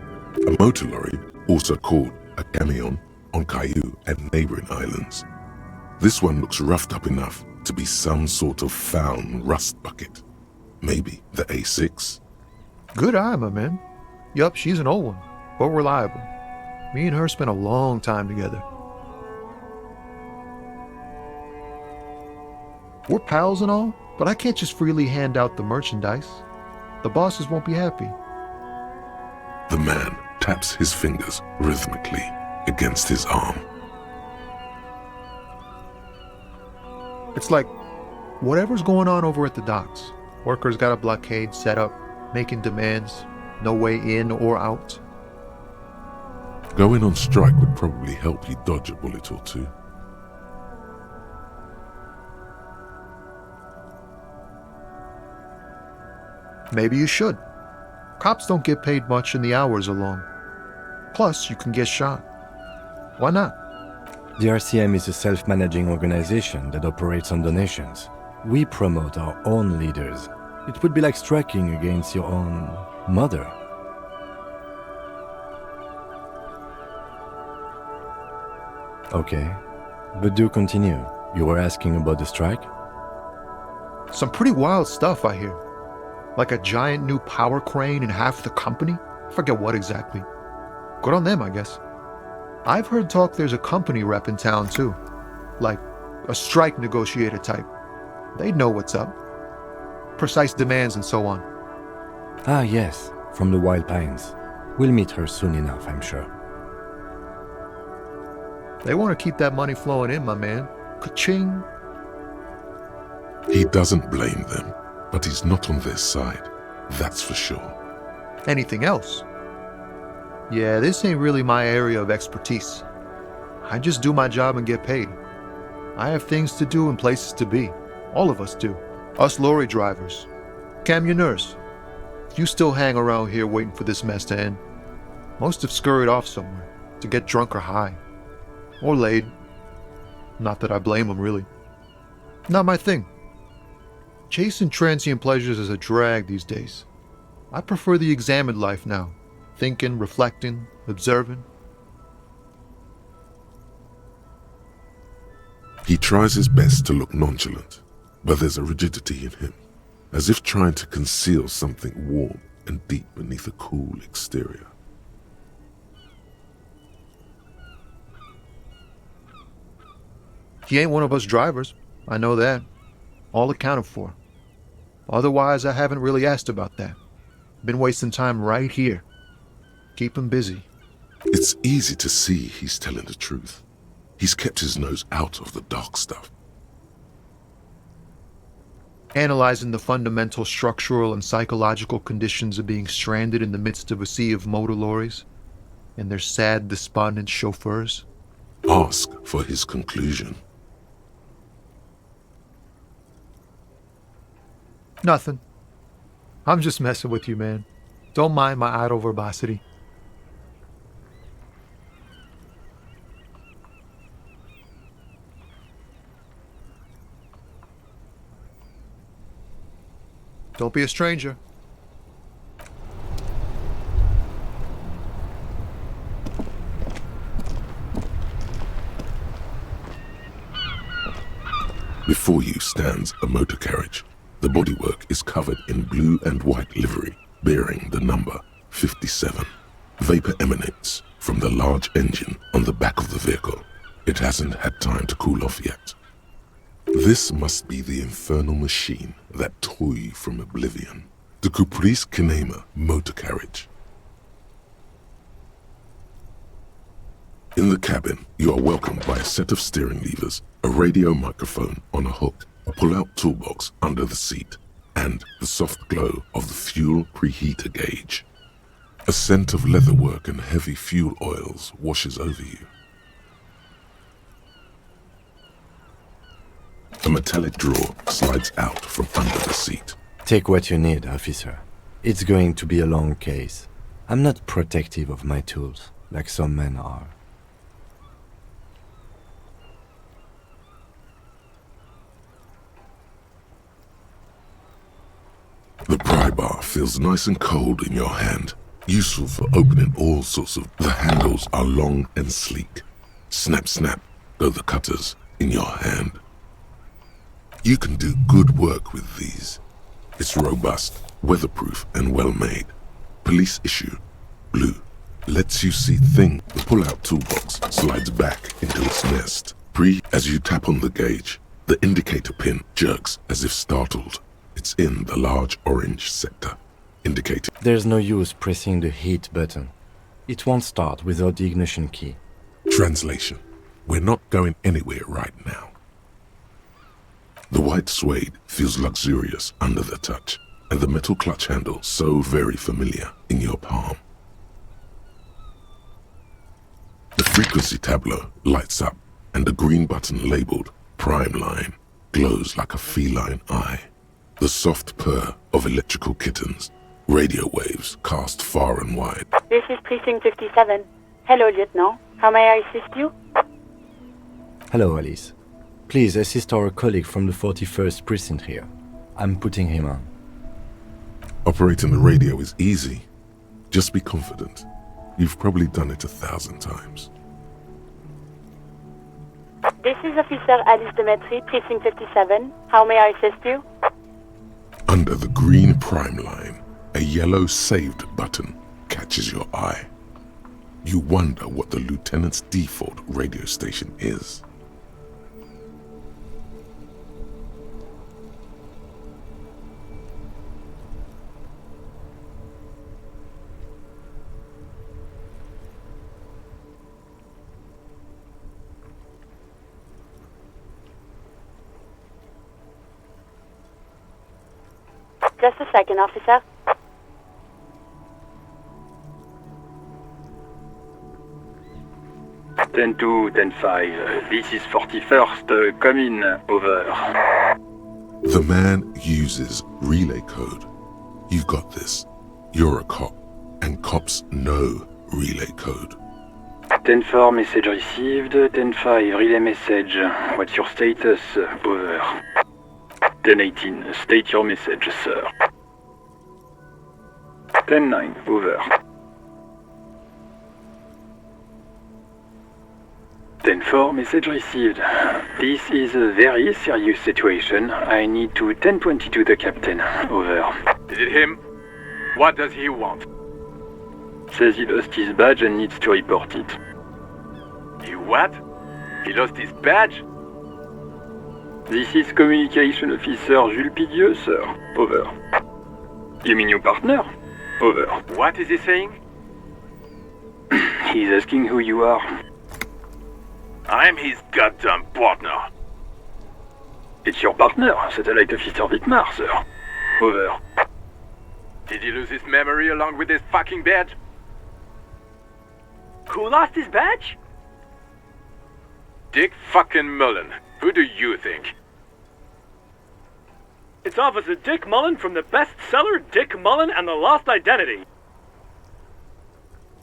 A motor lorry, also called a camion, on Caillou and neighboring islands. This one looks roughed up enough to be some sort of found rust bucket. Maybe the A6? Good eye, my man. Yup, she's an old one, but reliable. Me and her spent a long time together. We're pals and all, but I can't just freely hand out the merchandise. The bosses won't be happy. The man taps his fingers rhythmically against his arm. It's like, whatever's going on over at the docks. Workers got a blockade set up, making demands, no way in or out. Going on strike would probably help you dodge a bullet or two. Maybe you should. Cops don't get paid much and the hours are long. Plus, you can get shot. Why not? The RCM is a self-managing organization that operates on donations. We promote our own leaders. It would be like striking against your own mother. Okay, but do continue. You were asking about the strike? Some pretty wild stuff, I hear. Like a giant new power crane in half the company? I forget what exactly. Good on them, I guess. I've heard talk there's a company rep in town too. Like a strike negotiator type. They'd know what's up. Precise demands and so on. Ah, yes, from the Wild Pines. We'll meet her soon enough, I'm sure. They want to keep that money flowing in, my man. Ka-ching. He doesn't blame them, but he's not on their side. That's for sure. Anything else? Yeah, this ain't really my area of expertise. I just do my job and get paid. I have things to do and places to be. All of us do. Us lorry drivers. Camionneurs. You still hang around here waiting for this mess to end. Most have scurried off somewhere to get drunk or high. Or laid. Not that I blame them, really. Not my thing. Chasing transient pleasures is a drag these days. I prefer the examined life now. Thinking, reflecting, observing. He tries his best to look nonchalant, but there's a rigidity in him, as if trying to conceal something warm and deep beneath a cool exterior. He ain't one of us drivers. I know that. All accounted for. Otherwise, I haven't really asked about that. Been wasting time right here. Keep him busy. It's easy to see he's telling the truth. He's kept his nose out of the dark stuff. Analyzing the fundamental structural and psychological conditions of being stranded in the midst of a sea of motor lorries and their sad, despondent chauffeurs. Ask for his conclusion. Nothing. I'm just messing with you, man. Don't mind my idle verbosity. Don't be a stranger. Before you stands a motor carriage. The bodywork is covered in blue and white livery, bearing the number 57. Vapor emanates from the large engine on the back of the vehicle. It hasn't had time to cool off yet. This must be the infernal machine that tore you from oblivion. The Caprice Kinema motor carriage. In the cabin, you are welcomed by a set of steering levers, a radio microphone on a hook, a pull-out toolbox under the seat, and the soft glow of the fuel preheater gauge. A scent of leatherwork and heavy fuel oils washes over you. A metallic drawer slides out from under the seat. Take what you need, officer. It's going to be a long case. I'm not protective of my tools, like some men are. The pry bar feels nice and cold in your hand, useful for opening all sorts of... The handles are long and sleek. Snap, snap, go the cutters in your hand. You can do good work with these. It's robust, weatherproof, and well-made. Police issue, blue, lets you see things. The pull-out toolbox slides back into its nest. As you tap on the gauge, the indicator pin jerks as if startled. It's in the large orange sector, indicating. There's no use pressing the heat button. It won't start without the ignition key. Translation. We're not going anywhere right now. The white suede feels luxurious under the touch, and the metal clutch handle so very familiar in your palm. The frequency tableau lights up, and the green button labeled Prime Line glows like a feline eye. The soft purr of electrical kittens, radio waves cast far and wide. This is Precinct 57. Hello, Lieutenant. How may I assist you? Hello, Alice. Please assist our colleague from the 41st Precinct here. I'm putting him on. Operating the radio is easy. Just be confident. You've probably done it 1,000 times. This is Officer Alice Demetri, Precinct 57. How may I assist you? Under the green prime line, a yellow saved button catches your eye. You wonder what the lieutenant's default radio station is. Just a second, officer. Ten 2, 10-5. This is 41st. Come in. Over. The man uses relay code. You've got this. You're a cop, and cops know relay code. 10-4, message received. 10-5, relay message. What's your status? Over. 10-18, state your message, sir. 10-9, over. 10-4, message received. This is a very serious situation. I need to 10-22 the captain. Over. Is it him? What does he want? Says he lost his badge and needs to report it. He what? He lost his badge? This is Communication Officer Jules Pidieu, sir. Over. You mean your partner? Over. What is he saying? He's asking who you are. I'm his goddamn partner. It's your partner, Satellite Officer Wittmar, sir. Over. Did he lose his memory along with his fucking badge? Who lost his badge? Dick fucking Mullen. Who do you think? It's Officer Dick Mullen from the bestseller Dick Mullen and the Lost Identity.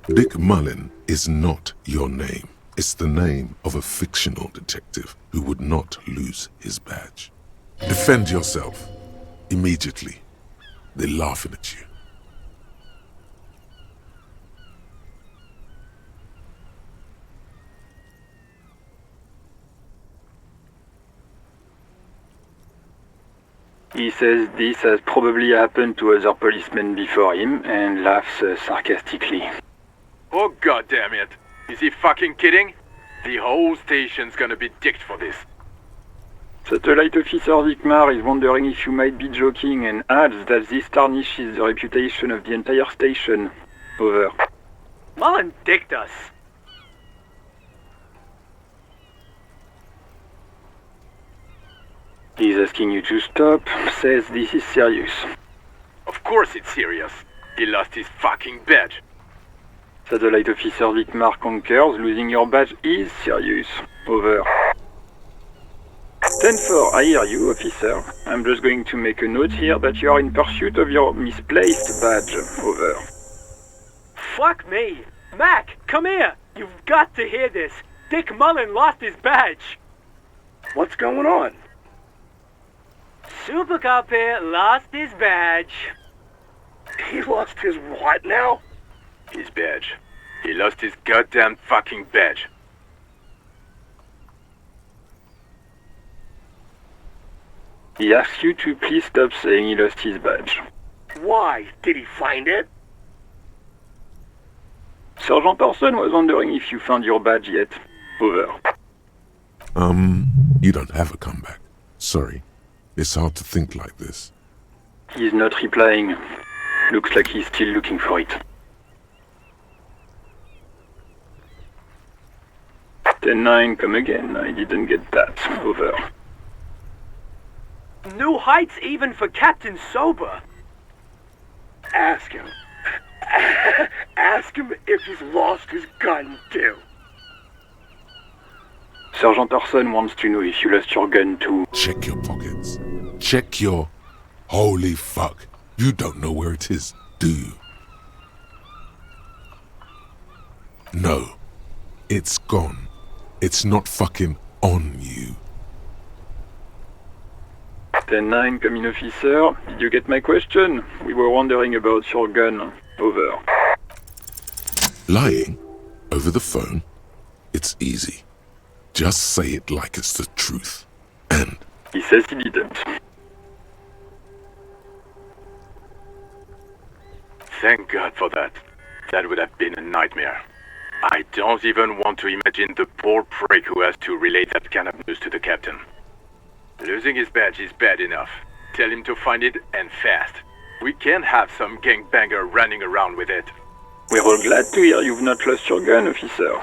Dick Mullen is not your name. It's the name of a fictional detective who would not lose his badge. Defend yourself. Immediately. They're laughing at you. He says this has probably happened to other policemen before him and laughs sarcastically. Oh goddamn it! Is he fucking kidding? The whole station's gonna be dicked for this. Satellite Officer Wittmar is wondering if you might be joking and adds that this tarnishes the reputation of the entire station. Over. Mullen dicked us. He's asking you to stop, says this is serious. Of course it's serious. He lost his fucking badge. Satellite Officer Vicmar Conkers, losing your badge is serious. Over. 10-4, I hear you, officer. I'm just going to make a note here that you are in pursuit of your misplaced badge. Over. Fuck me! Mac, come here! You've got to hear this. Dick Mullen lost his badge. What's going on? Super Cop here lost his badge. He lost his what now? His badge. He lost his goddamn fucking badge. He asks you to please stop saying he lost his badge. Why? Did he find it? Sergeant Person was wondering if you found your badge yet. Over. You don't have a comeback. Sorry. It's hard to think like this. He's not replying. Looks like he's still looking for it. 10-9, come again. I didn't get that. Over. New heights even for Captain Sober. Ask him. Ask him if he's lost his gun too. Sergeant Orson wants to know if you lost your gun too. Check your pockets. Check your... Holy fuck. You don't know where it is, do you? No. It's gone. It's not fucking on you. 10-9, come in, officer. Did you get my question? We were wondering about your gun. Over. Lying? Over the phone? It's easy. Just say it like it's the truth. And... He says he didn't. Thank God for that. That would have been a nightmare. I don't even want to imagine the poor prick who has to relay that kind of news to the captain. Losing his badge is bad enough. Tell him to find it, and fast. We can't have some gangbanger running around with it. We're all glad to hear you've not lost your gun, officer.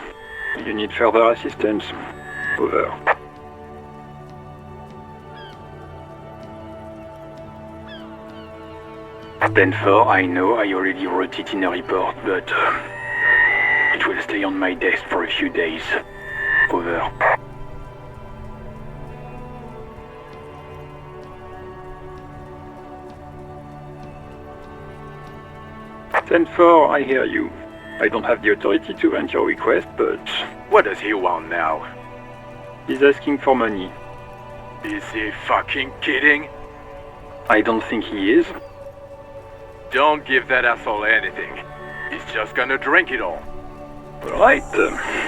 You need further assistance. Over. Then 4, I know I already wrote it in a report, but it will stay on my desk for a few days. Over. Then 4, I hear you. I don't have the authority to grant your request, but... What does he want now? He's asking for money. Is he fucking kidding? I don't think he is. Don't give that asshole anything. He's just gonna drink it all. Right,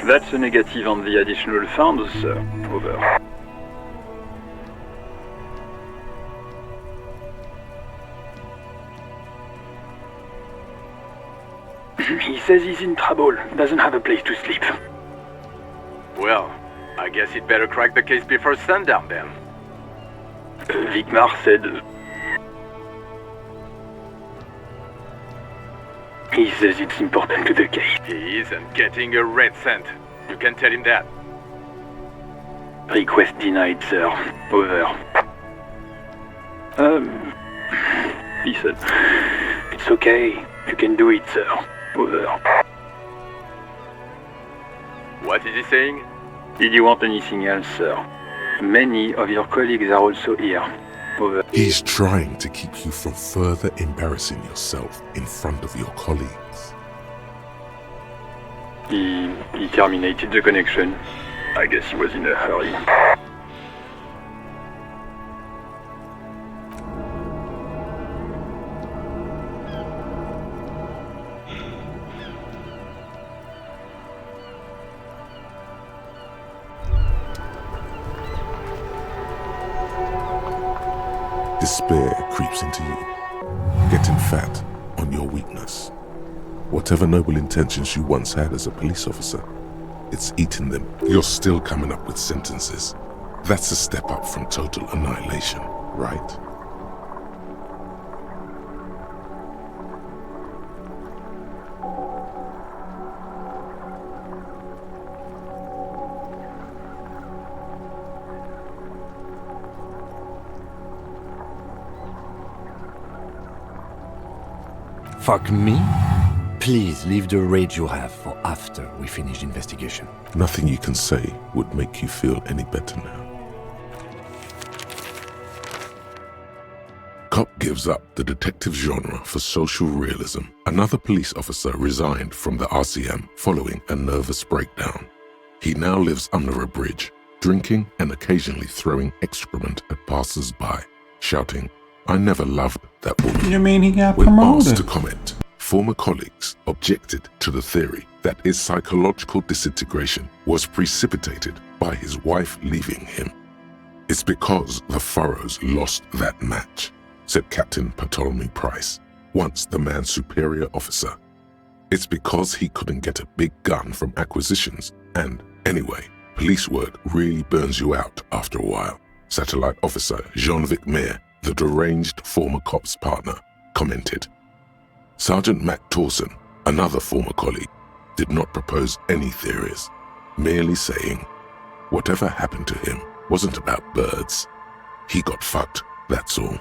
that's a negative on the additional funds, sir. Over. He says he's in trouble, doesn't have a place to sleep. Well, I guess he'd better crack the case before sundown then. Vicmar said... He says it's important to the case. He isn't getting a red cent. You can tell him that. Request denied, sir. Over. He said... It's okay. You can do it, sir. Over. What is he saying? Did you want anything else, sir? Many of your colleagues are also here. Over. He's trying to keep you from further embarrassing yourself in front of your colleagues. He terminated the connection. I guess he was in a hurry. Despair creeps into you, getting fat on your weakness. Whatever noble intentions you once had as a police officer, it's eating them. You're still coming up with sentences. That's a step up from total annihilation, right? Fuck me? Please leave the rage you have for after we finish the investigation. Nothing you can say would make you feel any better now. Cop gives up the detective genre for social realism. Another police officer resigned from the RCM following a nervous breakdown. He now lives under a bridge, drinking and occasionally throwing excrement at passers-by, shouting, "I never loved that woman." You mean he got When promoted? asked to comment, former colleagues objected to the theory that his psychological disintegration was precipitated by his wife leaving him. "It's because the Furrows lost that match," said Captain Ptolemy Price, once the man's superior officer. "It's because he couldn't get a big gun from acquisitions, and anyway, police work really burns you out after a while," Satellite Officer Jean-Vic Mayer, the deranged former cop's partner, commented. Sergeant Matt Torson, another former colleague, did not propose any theories, merely saying, "Whatever happened to him wasn't about birds. He got fucked, that's all."